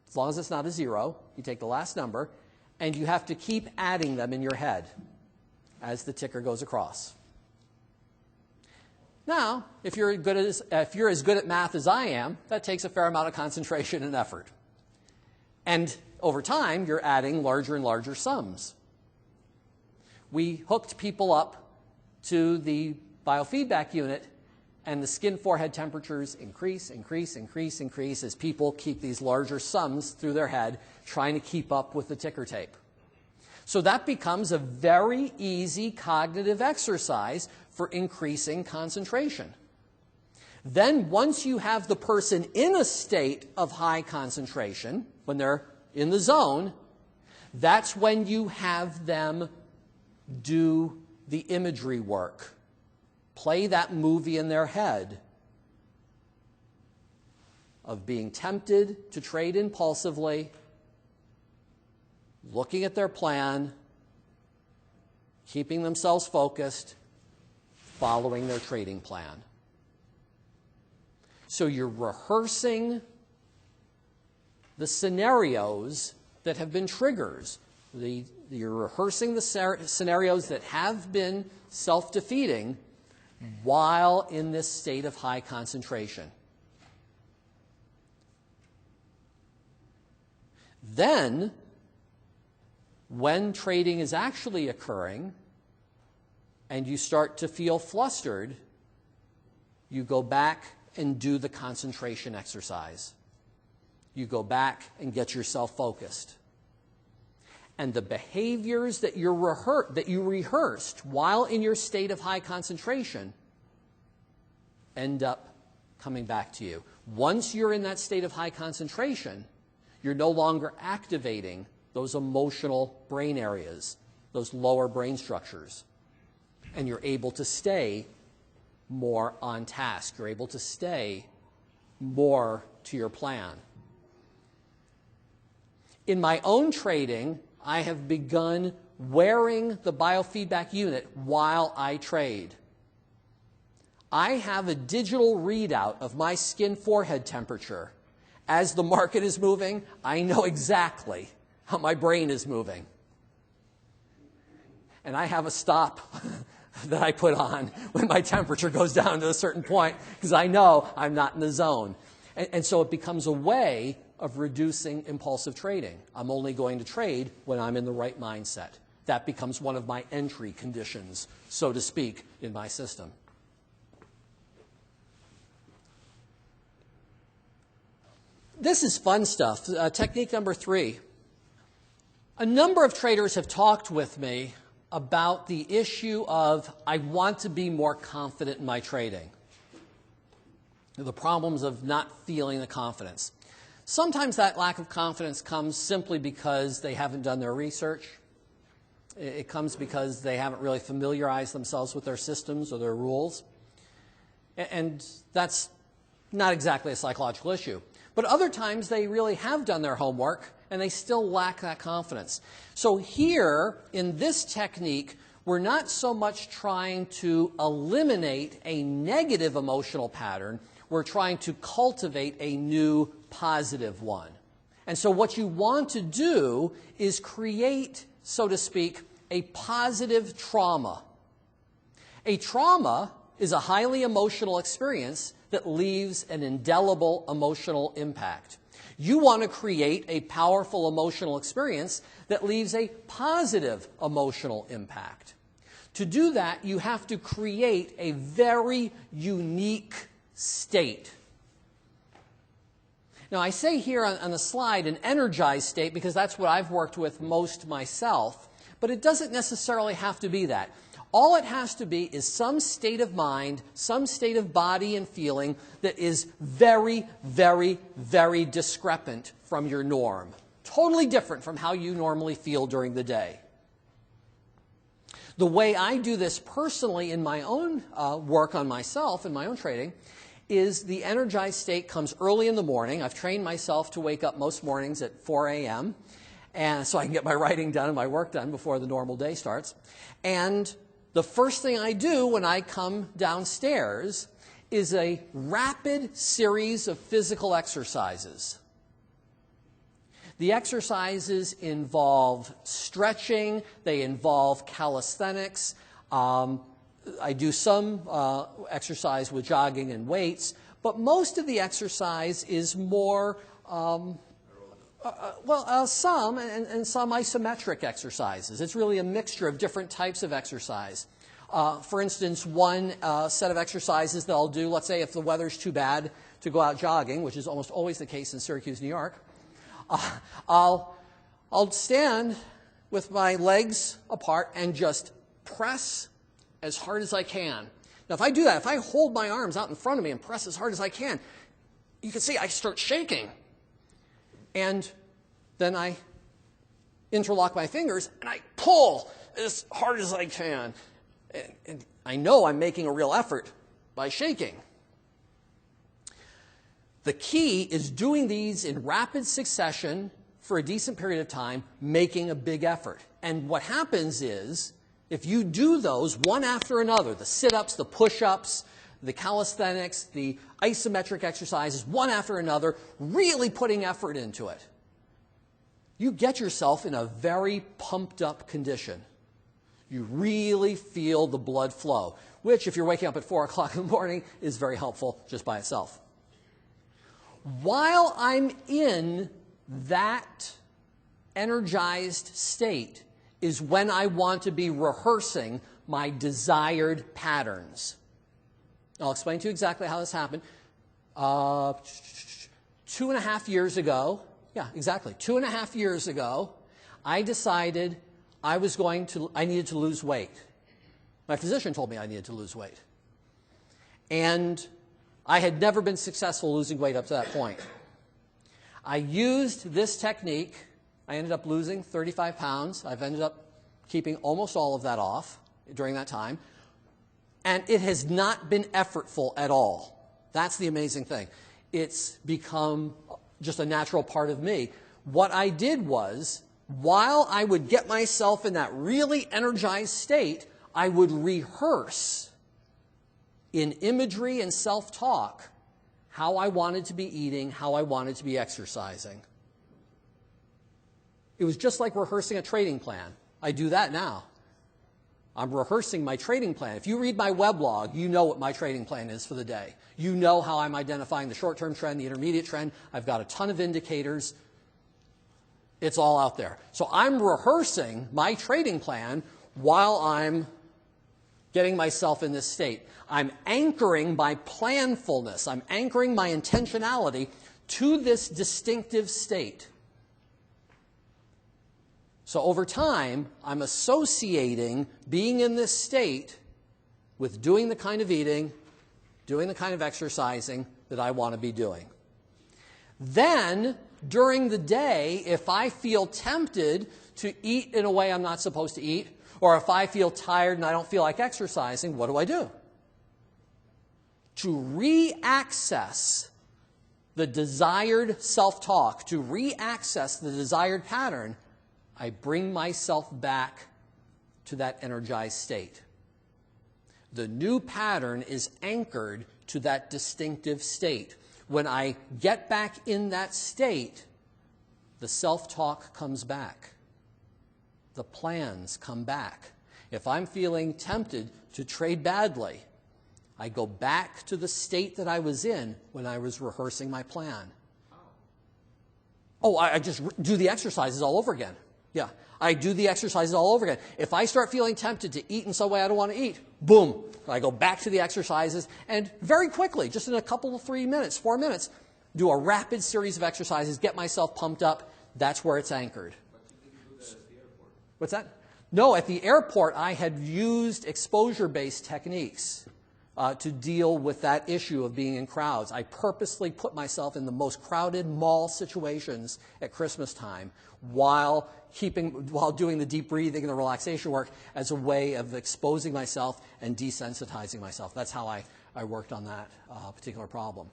as long as it's not a 0, you take the last number, and you have to keep adding them in your head as the ticker goes across. Now, if you're as good at math as I am, that takes a fair amount of concentration and effort. And over time, you're adding larger and larger sums. We hooked people up to the biofeedback unit, and the skin forehead temperatures increase, increase, increase, increase as people keep these larger sums through their head, trying to keep up with the ticker tape. So that becomes a very easy cognitive exercise for increasing concentration. Then once you have the person in a state of high concentration, when they're in the zone, that's when you have them do the imagery work. Play that movie in their head of being tempted to trade impulsively, looking at their plan, keeping themselves focused, following their trading plan. So you're rehearsing the scenarios that have been triggers. You're rehearsing the scenarios that have been self-defeating while in this state of high concentration. Then, when trading is actually occurring and you start to feel flustered, you go back and do the concentration exercise. You go back and get yourself focused. And the behaviors that you rehearsed while in your state of high concentration end up coming back to you. Once you're in that state of high concentration, you're no longer activating those emotional brain areas, those lower brain structures. And you're able to stay more on task. You're able to stay more to your plan. In my own trading, I have begun wearing the biofeedback unit while I trade. I have a digital readout of my skin forehead temperature. As the market is moving, I know exactly how my brain is moving. And I have a stop that I put on when my temperature goes down to a certain point because I know I'm not in the zone. And so it becomes a way of reducing impulsive trading. I'm only going to trade when I'm in the right mindset. That becomes one of my entry conditions, so to speak, in my system. This is fun stuff. Technique number 3. A number of traders have talked with me about the issue of, I want to be more confident in my trading. The problems of not feeling the confidence. Sometimes that lack of confidence comes simply because they haven't done their research. It comes because they haven't really familiarized themselves with their systems or their rules. And that's not exactly a psychological issue. But other times they really have done their homework and they still lack that confidence. So here, in this technique, we're not so much trying to eliminate a negative emotional pattern. We're trying to cultivate a new positive one. And so what you want to do is create, so to speak, a positive trauma. A trauma is a highly emotional experience that leaves an indelible emotional impact. You want to create a powerful emotional experience that leaves a positive emotional impact. To do that, you have to create a very unique state. Now, I say here on the slide an energized state because that's what I've worked with most myself, but it doesn't necessarily have to be that. All it has to be is some state of mind, some state of body and feeling that is very, very, very discrepant from your norm. Totally different from how you normally feel during the day. The way I do this personally in my own work on myself, in my own trading, is the energized state comes early in the morning. I've trained myself to wake up most mornings at 4 a.m. and so I can get my writing done and my work done before the normal day starts. And the first thing I do when I come downstairs is a rapid series of physical exercises. The exercises involve stretching, they involve calisthenics. I do some exercise with jogging and weights, but most of the exercise is more, some and some isometric exercises. It's really a mixture of different types of exercise. For instance, one set of exercises that I'll do, let's say if the weather's too bad to go out jogging, which is almost always the case in Syracuse, New York, I'll stand with my legs apart and just press as hard as I can. Now, if I do that, if I hold my arms out in front of me and press as hard as I can, you can see I start shaking. And then I interlock my fingers and I pull as hard as I can. And I know I'm making a real effort by shaking. The key is doing these in rapid succession for a decent period of time, making a big effort. And what happens is, if you do those one after another, the sit-ups, the push-ups, the calisthenics, the isometric exercises, one after another, really putting effort into it, you get yourself in a very pumped-up condition. You really feel the blood flow, which, if you're waking up at 4 o'clock in the morning, is very helpful just by itself. While I'm in that energized state is when I want to be rehearsing my desired patterns. I'll explain to you exactly how this happened. 2.5 years ago, 2.5 years ago, I decided I needed to lose weight. My physician told me I needed to lose weight. And I had never been successful losing weight up to that point. I used this technique. I ended up losing 35 pounds. I've ended up keeping almost all of that off during that time. And it has not been effortful at all. That's the amazing thing. It's become just a natural part of me. What I did was, while I would get myself in that really energized state, I would rehearse in imagery and self-talk how I wanted to be eating, how I wanted to be exercising. It was just like rehearsing a trading plan. I do that now. I'm rehearsing my trading plan. If you read my weblog, you know what my trading plan is for the day. You know how I'm identifying the short-term trend, the intermediate trend. I've got a ton of indicators. It's all out there. So I'm rehearsing my trading plan while I'm getting myself in this state. I'm anchoring my planfulness. I'm anchoring my intentionality to this distinctive state. So over time, I'm associating being in this state with doing the kind of eating, doing the kind of exercising that I want to be doing. Then, during the day, if I feel tempted to eat in a way I'm not supposed to eat, or if I feel tired and I don't feel like exercising, what do? To re-access the desired self-talk, to re-access the desired pattern, I bring myself back to that energized state. The new pattern is anchored to that distinctive state. When I get back in that state, the self-talk comes back. The plans come back. If I'm feeling tempted to trade badly, I go back to the state that I was in when I was rehearsing my plan. Oh, I just do the exercises all over again. Yeah, I do the exercises all over again. If I start feeling tempted to eat in some way I don't want to eat, boom, I go back to the exercises, and very quickly, just in a couple of 3 minutes, 4 minutes, do a rapid series of exercises, get myself pumped up. That's where it's anchored. What's that? No, at the airport, I had used exposure-based techniques to deal with that issue of being in crowds. I purposely put myself in the most crowded mall situations at Christmas time while doing the deep breathing and the relaxation work as a way of exposing myself and desensitizing myself. That's how I worked on that particular problem.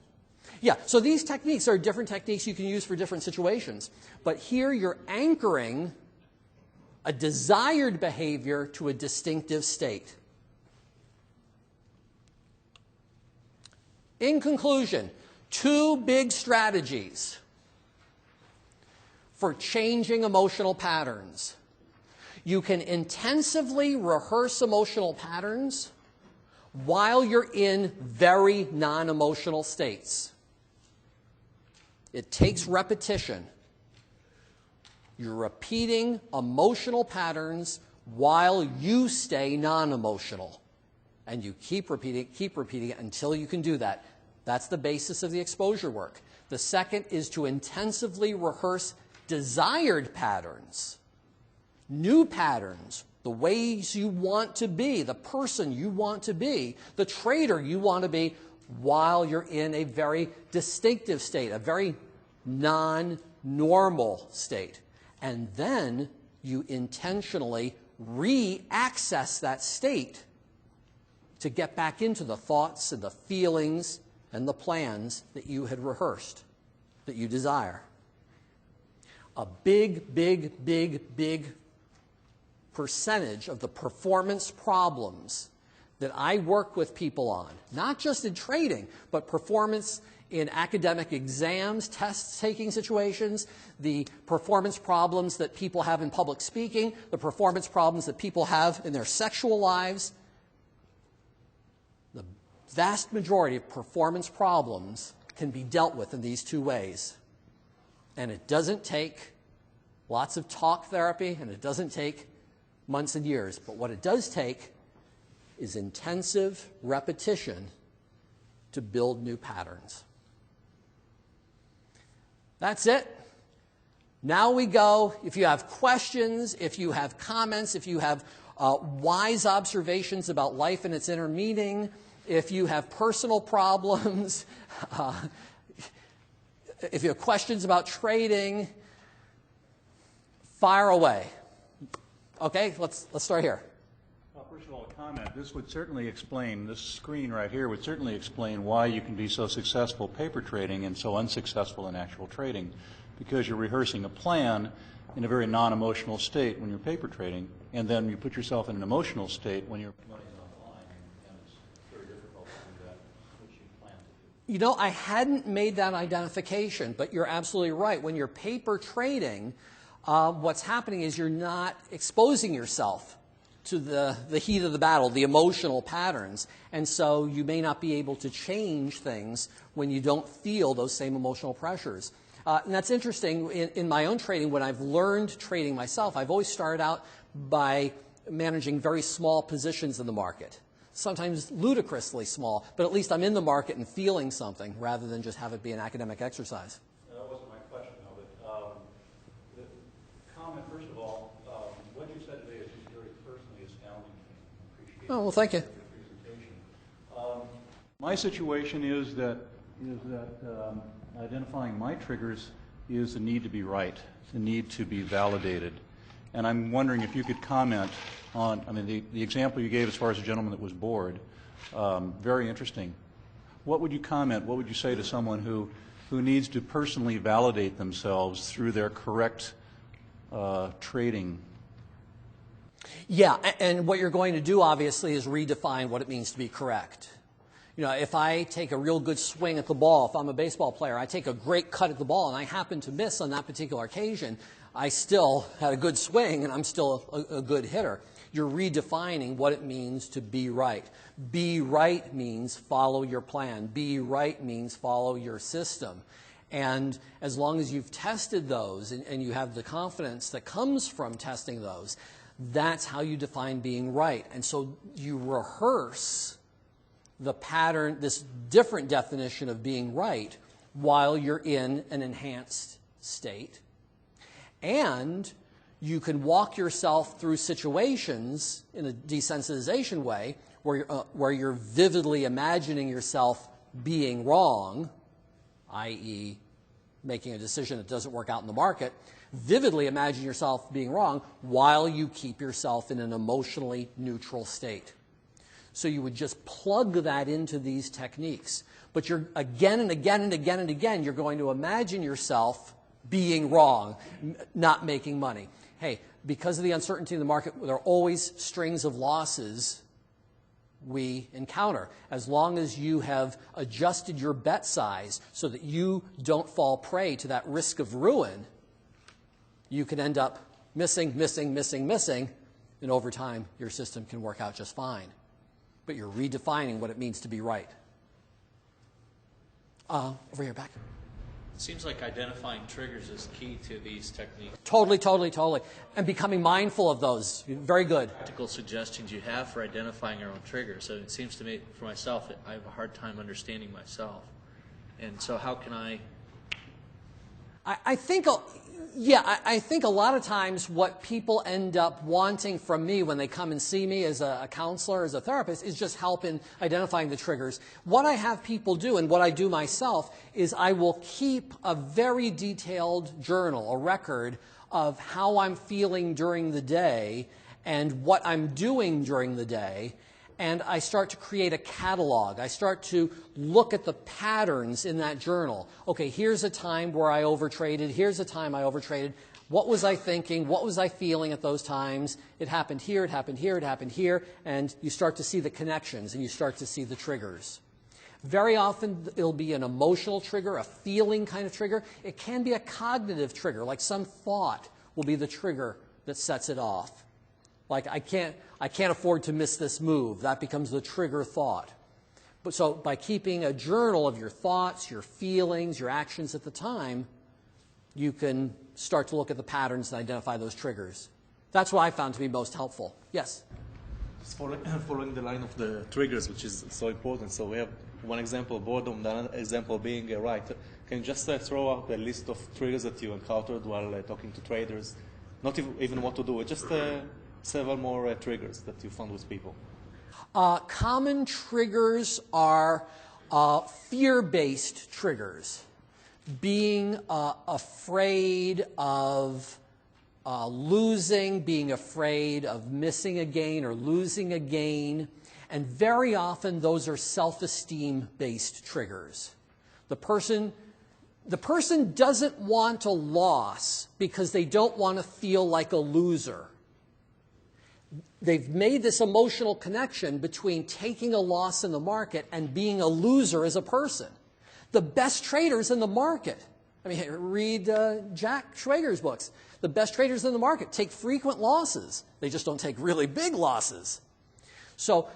Yeah, so these techniques are different techniques you can use for different situations. But here you're anchoring a desired behavior to a distinctive state. In conclusion, 2 big strategies for changing emotional patterns. You can intensively rehearse emotional patterns while you're in very non-emotional states. It takes repetition. You're repeating emotional patterns while you stay non-emotional. And you keep repeating it until you can do that. That's the basis of the exposure work. The second is to intensively rehearse desired patterns, new patterns, the ways you want to be, the person you want to be, the trader you want to be, while you're in a very distinctive state, a very non-normal state. And then you intentionally re-access that state to get back into the thoughts and the feelings and the plans that you had rehearsed, that you desire. A big percentage of the performance problems that I work with people on, not just in trading, but performance in academic exams, test-taking situations, the performance problems that people have in public speaking, the performance problems that people have in their sexual lives. The vast majority of performance problems can be dealt with in these 2 ways. And it doesn't take lots of talk therapy, and it doesn't take months and years. But what it does take is intensive repetition to build new patterns. That's it. Now we go. If you have questions, if you have comments, if you have wise observations about life and its inner meaning, if you have personal problems, if you have questions about trading, fire away. Okay, let's start here. Well, first of all, a comment. This would certainly explain, this screen right here would certainly explain why you can be so successful paper trading and so unsuccessful in actual trading, because you're rehearsing a plan in a very non-emotional state when you're paper trading, and then you put yourself in an emotional state when you're money's online, and it's very difficult to do that, which you plan to do. You know, I hadn't made that identification, but you're absolutely right. When you're paper trading, what's happening is you're not exposing yourself to the heat of the battle, the emotional patterns, and so you may not be able to change things when you don't feel those same emotional pressures. And that's interesting. In my own trading, when I've learned trading myself, I've always started out by managing very small positions in the market, sometimes ludicrously small, but at least I'm in the market and feeling something rather than just have it be an academic exercise. That wasn't my question, though, but the comment, first of all, what you said today is just very personally astounding to me. I appreciate Oh, well, thank you. your presentation. My situation is that identifying my triggers is the need to be right, the need to be validated. And I'm wondering if you could comment on, I mean, the example you gave as far as the gentleman that was bored, very interesting. What would you comment, what would you say to someone who needs to personally validate themselves through their correct trading? Yeah, and what you're going to do, obviously, is redefine what it means to be correct. You know, if I take a real good swing at the ball, if I'm a baseball player, I take a great cut at the ball and I happen to miss on that particular occasion, I still had a good swing and I'm still a good hitter. You're redefining what it means to be right. Be right means follow your plan. Be right means follow your system. And as long as you've tested those and you have the confidence that comes from testing those, that's how you define being right. And so you rehearse the pattern, this different definition of being right, while you're in an enhanced state. And you can walk yourself through situations in a desensitization way where you're vividly imagining yourself being wrong, i.e. making a decision that doesn't work out in the market, vividly imagine yourself being wrong while you keep yourself in an emotionally neutral state. So you would just plug that into these techniques. But you're again and again and again and again, you're going to imagine yourself being wrong, not making money. Hey, because of the uncertainty in the market, there are always strings of losses we encounter. As long as you have adjusted your bet size so that you don't fall prey to that risk of ruin, you can end up missing, and over time your system can work out just fine. But you're redefining what it means to be right. Over here, back. It seems like identifying triggers is key to these techniques. Totally. And becoming mindful of those. Very good. Practical suggestions you have for identifying your own triggers. So it seems to me, for myself, I have a hard time understanding myself. And so how can I think a lot of times what people end up wanting from me when they come and see me as a counselor, as a therapist, is just help in identifying the triggers. What I have people do and what I do myself is I will keep a very detailed journal, a record of how I'm feeling during the day and what I'm doing during the day. And I start to create a catalog. I start to look at the patterns in that journal. Okay, here's a time where I overtraded. Here's a time I overtraded. What was I thinking? What was I feeling at those times? It happened here, it happened here, it happened here. And you start to see the connections and you start to see the triggers. Very often it'll be an emotional trigger, a feeling kind of trigger. It can be a cognitive trigger, like some thought will be the trigger that sets it off. Like, I can't afford to miss this move. That becomes the trigger thought. But so by keeping a journal of your thoughts, your feelings, your actions at the time, you can start to look at the patterns and identify those triggers. That's what I found to be most helpful. Yes? Just following the line of the triggers, which is so important. So we have one example, boredom, the other example being right. Can you just throw out a list of triggers that you encountered while talking to traders? Not even what to do, just several more triggers that you found with people. Common triggers are fear-based triggers. Being afraid of losing, being afraid of missing a gain or losing a gain. And very often those are self-esteem-based triggers. The person doesn't want a loss because they don't want to feel like a loser. They've made this emotional connection between taking a loss in the market and being a loser as a person. The best traders in the market, I mean, read Jack Schwager's books. The best traders in the market take frequent losses. They just don't take really big losses. So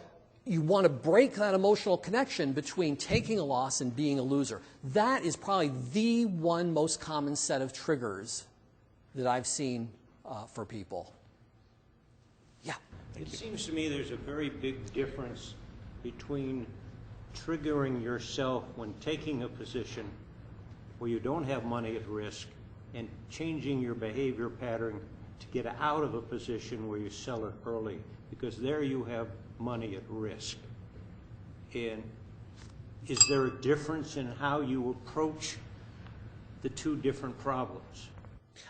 you want to break that emotional connection between taking a loss and being a loser. That is probably the one most common set of triggers that I've seen for people. Yeah. It seems to me there's a very big difference between triggering yourself when taking a position where you don't have money at risk and changing your behavior pattern to get out of a position where you sell it early, because there you have money at risk. And is there a difference in how you approach the two different problems?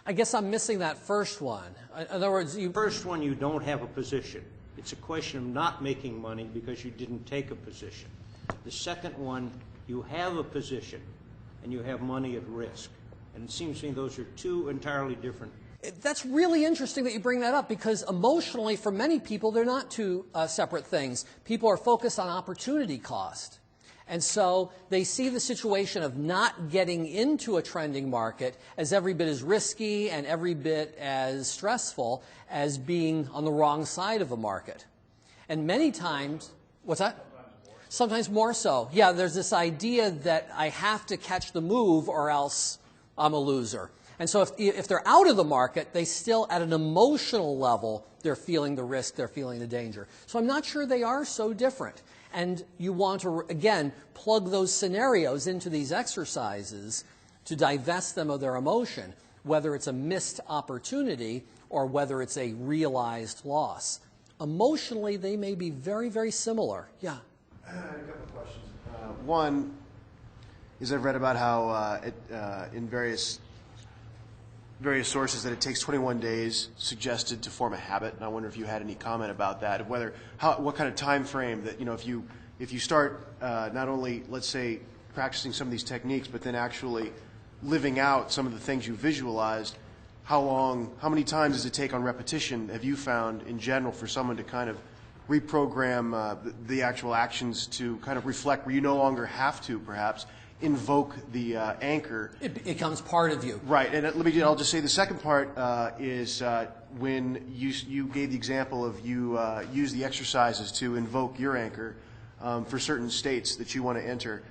I guess I'm missing that first one. In other words, First one, you don't have a position. It's a question of not making money because you didn't take a position. The second one, you have a position and you have money at risk. And it seems to me those are two entirely different. That's really interesting that you bring that up, because emotionally, for many people, they're not two separate things. People are focused on opportunity cost. And so they see the situation of not getting into a trending market as every bit as risky and every bit as stressful as being on the wrong side of a market. And many times, what's that? Sometimes more so. Yeah, there's this idea that I have to catch the move or else I'm a loser. And so if they're out of the market, they still, at an emotional level, they're feeling the risk, they're feeling the danger. So I'm not sure they are so different. And you want to, again, plug those scenarios into these exercises to divest them of their emotion, whether it's a missed opportunity or whether it's a realized loss. Emotionally, they may be very, very similar. Yeah? I had a couple of questions. One is I've read about how in various sources that it takes 21 days suggested to form a habit, and I wonder if you had any comment about that, of what kind of time frame that, if you start not only, let's say, practicing some of these techniques, but then actually living out some of the things you visualized, how many times does it take on repetition, have you found in general, for someone to kind of reprogram the actual actions to kind of reflect where you no longer have to, perhaps, invoke the anchor? It becomes part of you. Right, and I'll just say the second part is when you gave the example of you use the exercises to invoke your anchor for certain states that you want to enter.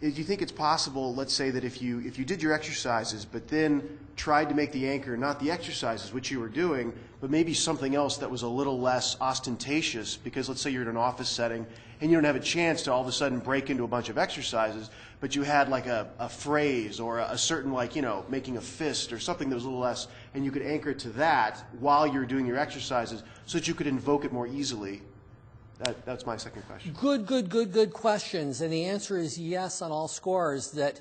Do you think it's possible, let's say, that if you did your exercises but then tried to make the anchor not the exercises, which you were doing, but maybe something else that was a little less ostentatious, because let's say you're in an office setting and you don't have a chance to all of a sudden break into a bunch of exercises, but you had like a phrase or a certain, making a fist or something that was a little less, and you could anchor it to that while you're doing your exercises so that you could invoke it more easily? That's my second question. Good questions. And the answer is yes on all scores, that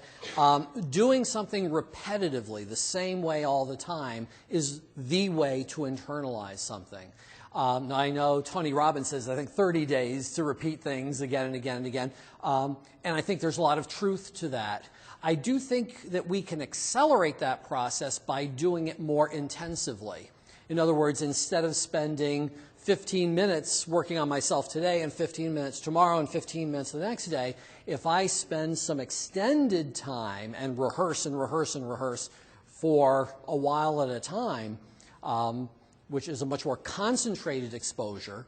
doing something repetitively, the same way all the time, is the way to internalize something. Now, I know Tony Robbins says, I think, 30 days to repeat things again and again and again. And I think there's a lot of truth to that. I do think that we can accelerate that process by doing it more intensively. In other words, instead of spending 15 minutes working on myself today and 15 minutes tomorrow and 15 minutes the next day, if I spend some extended time and rehearse and rehearse and rehearse for a while at a time, which is a much more concentrated exposure.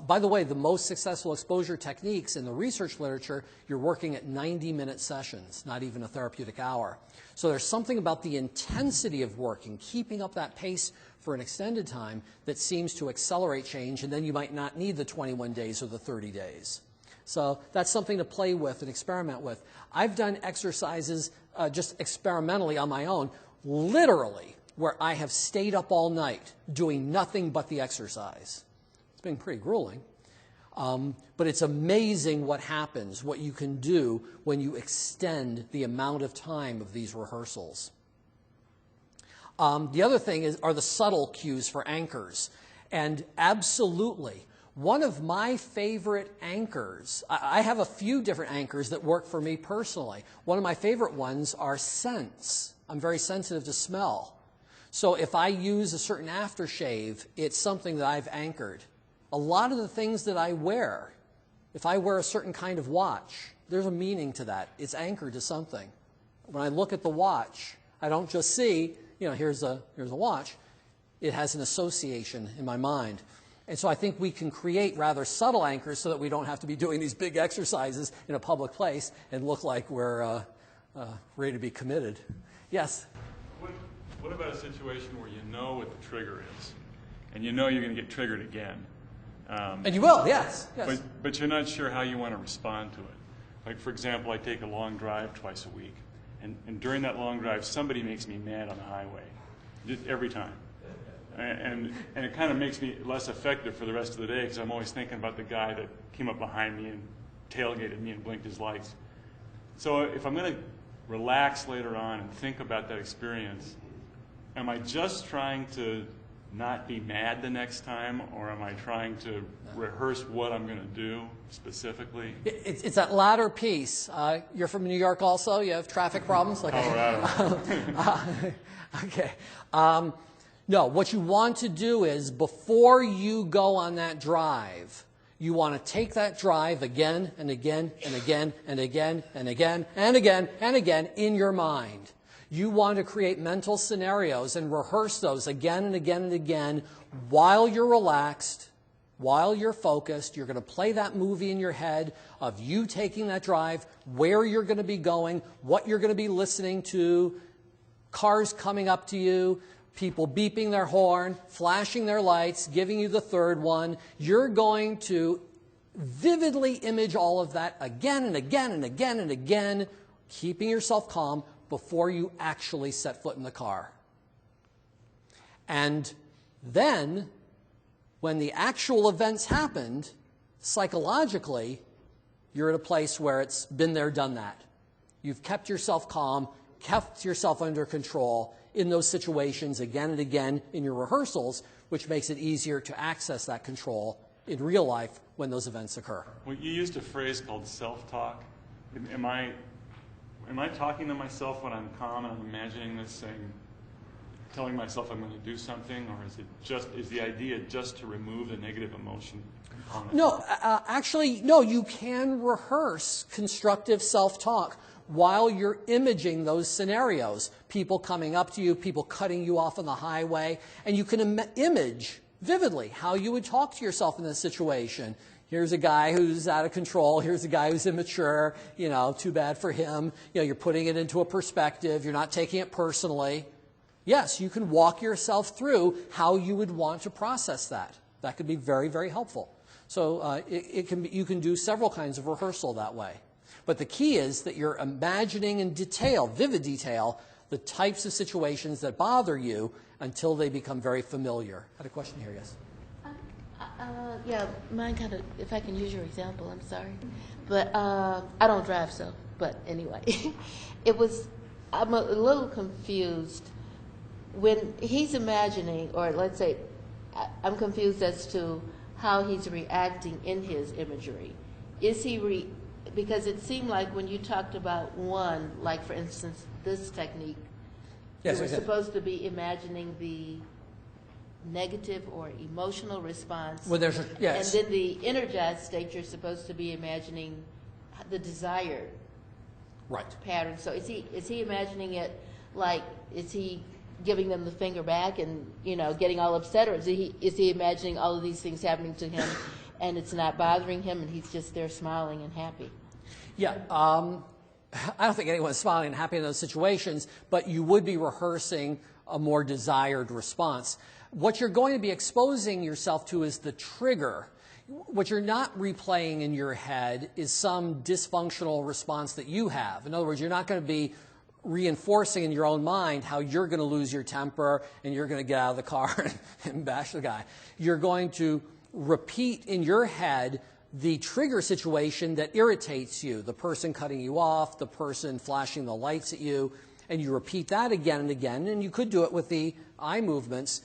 By the way, the most successful exposure techniques in the research literature, you're working at 90-minute sessions, not even a therapeutic hour. So there's something about the intensity of working, keeping up that pace for an extended time, that seems to accelerate change, and then you might not need the 21 days or the 30 days. So that's something to play with and experiment with. I've done exercises just experimentally on my own, literally, where I have stayed up all night doing nothing but the exercise. It's been pretty grueling. But it's amazing what happens, what you can do when you extend the amount of time of these rehearsals. The other thing are the subtle cues for anchors. And absolutely, one of my favorite anchors, I have a few different anchors that work for me personally. One of my favorite ones are scents. I'm very sensitive to smell. So if I use a certain aftershave, it's something that I've anchored. A lot of the things that I wear, if I wear a certain kind of watch, there's a meaning to that. It's anchored to something. When I look at the watch, I don't just see, here's a watch. It has an association in my mind. And so I think we can create rather subtle anchors so that we don't have to be doing these big exercises in a public place and look like we're ready to be committed. Yes? What about a situation where you know what the trigger is, and you know you're going to get triggered again? And you will, yes. But you're not sure how you want to respond to it. Like, for example, I take a long drive twice a week, and during that long drive, somebody makes me mad on the highway, every time. And it kind of makes me less effective for the rest of the day, because I'm always thinking about the guy that came up behind me and tailgated me and blinked his lights. So if I'm going to relax later on and think about that experience, am I just trying to not be mad the next time, or am I trying to rehearse what I'm going to do specifically? It's that latter piece. You're from New York also? You have traffic problems? Colorado. Okay. No, what you want to do is, before you go on that drive, You want to take that drive again and again and again and again and again and again and again in your mind. You want to create mental scenarios and rehearse those again and again and again while you're relaxed, while you're focused. You're going to play that movie in your head of you taking that drive, where you're going to be going, what you're going to be listening to, cars coming up to you, people beeping their horn, flashing their lights, giving you the third one. You're going to vividly image all of that again and again and again and again, keeping yourself calm before you actually set foot in the car. And then, when the actual events happened, psychologically, you're at a place where it's been there, done that. You've kept yourself calm, kept yourself under control in those situations again and again in your rehearsals, which makes it easier to access that control in real life when those events occur. Well, you used a phrase called self-talk. Am I talking to myself when I'm calm and I'm imagining this, saying, telling myself I'm going to do something, or is the idea just to remove the negative emotion component? No, actually, no, you can rehearse constructive self-talk while you're imaging those scenarios. People coming up to you, people cutting you off on the highway, and you can image vividly how you would talk to yourself in this situation. Here's a guy who's out of control. Here's a guy who's immature. You know, too bad for him. You know, you're putting it into a perspective. You're not taking it personally. Yes, you can walk yourself through how you would want to process that. That could be very, very helpful. So you can do several kinds of rehearsal that way. But the key is that you're imagining in detail, vivid detail, the types of situations that bother you until they become very familiar. I had a question here, yes? Yeah, mine kind of, if I can use your example, I'm sorry. But I don't drive, so, but anyway. I'm a little confused. When he's imagining, or let's say, I'm confused as to how he's reacting in his imagery. Is he, because it seemed like when you talked about one, like for instance, this technique, yes, you were supposed to be imagining the negative or emotional response. Well, yes. And then the energized state, you're supposed to be imagining the desired pattern. So is he imagining it like, is he giving them the finger back and, you know, getting all upset, or is he imagining all of these things happening to him and it's not bothering him and he's just there smiling and happy? Yeah, I don't think anyone's smiling and happy in those situations, but you would be rehearsing a more desired response. What you're going to be exposing yourself to is the trigger. What you're not replaying in your head is some dysfunctional response that you have. In other words, you're not going to be reinforcing in your own mind how you're going to lose your temper and you're going to get out of the car and bash the guy. You're going to repeat in your head the trigger situation that irritates you, the person cutting you off, the person flashing the lights at you, and you repeat that again and again, and you could do it with the eye movements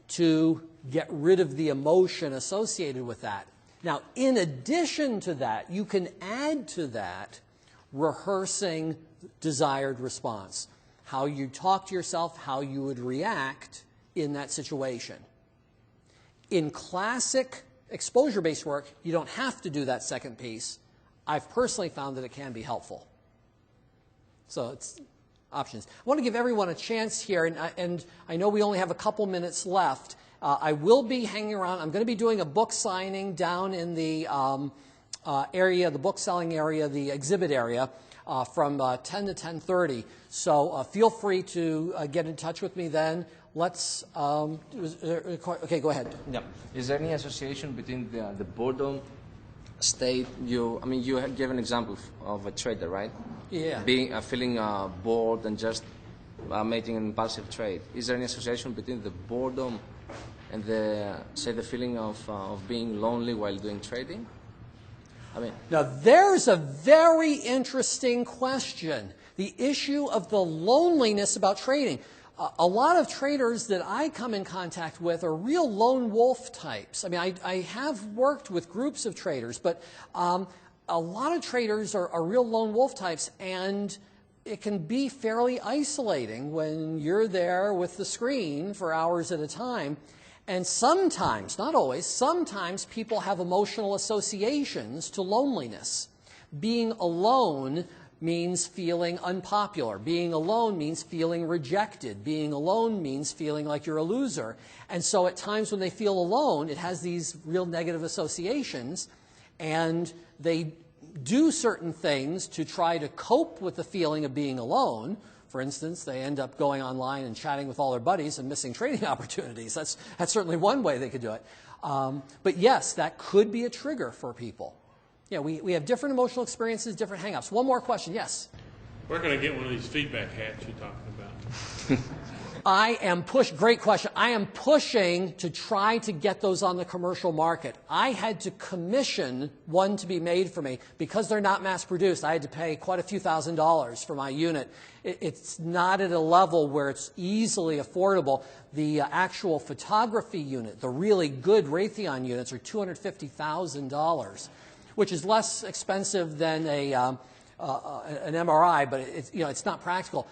to get rid of the emotion associated with that. Now, in addition to that, you can add to that rehearsing desired response, how you talk to yourself, how you would react in that situation. In classic exposure-based work, you don't have to do that second piece. I've personally found that it can be helpful. So it's options. I want to give everyone a chance here, and I know we only have a couple minutes left. I will be hanging around. I'm going to be doing a book signing down in the area, the book selling area, the exhibit area, from 10 to 10:30. So feel free to get in touch with me then. Let's, okay, go ahead. Yeah. Is there any association between the boredom state? You gave an example of a trader, right? Yeah. Feeling bored and just making an impulsive trade. Is there any association between the boredom and the feeling of being lonely while doing trading? Now, there's a very interesting question. The issue of the loneliness about trading. A lot of traders that I come in contact with are real lone wolf types. I have worked with groups of traders, but a lot of traders are real lone wolf types, and it can be fairly isolating when you're there with the screen for hours at a time. And sometimes, not always, sometimes people have emotional associations to loneliness. Being alone means feeling unpopular. Being alone means feeling rejected. Being alone means feeling like you're a loser. And so at times when they feel alone, it has these real negative associations, and they do certain things to try to cope with the feeling of being alone. For instance, they end up going online and chatting with all their buddies and missing trading opportunities. That's certainly one way they could do it. But yes, that could be a trigger for people. Yeah, we have different emotional experiences, different hang-ups. One more question, yes? Where can I get one of these feedback hats you're talking about? Great question. I am pushing to try to get those on the commercial market. I had to commission one to be made for me. Because they're not mass produced, I had to pay quite a few $1,000s for my unit. It's not at a level where it's easily affordable. The actual photography unit, the really good Raytheon units, are $250,000, which is less expensive than an MRI, but it's not practical.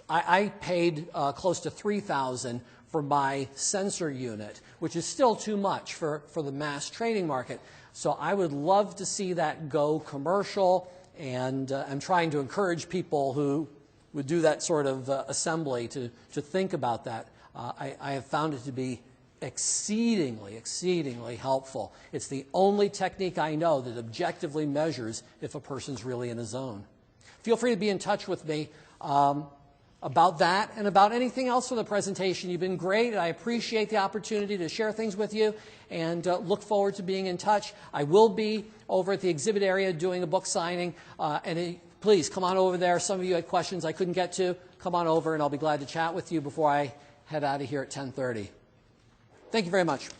I paid close to $3,000 for my sensor unit, which is still too much for the mass trading market. So I would love to see that go commercial, and I'm trying to encourage people who would do that sort of assembly to think about that. I have found it to be exceedingly, exceedingly helpful. It's the only technique I know that objectively measures if a person's really in a zone. Feel free to be in touch with me about that and about anything else from the presentation. You've been great, and I appreciate the opportunity to share things with you, and look forward to being in touch. I will be over at the exhibit area doing a book signing, please come on over there. Some of you had questions I couldn't get to. Come on over, and I'll be glad to chat with you before I head out of here at 10:30. Thank you very much.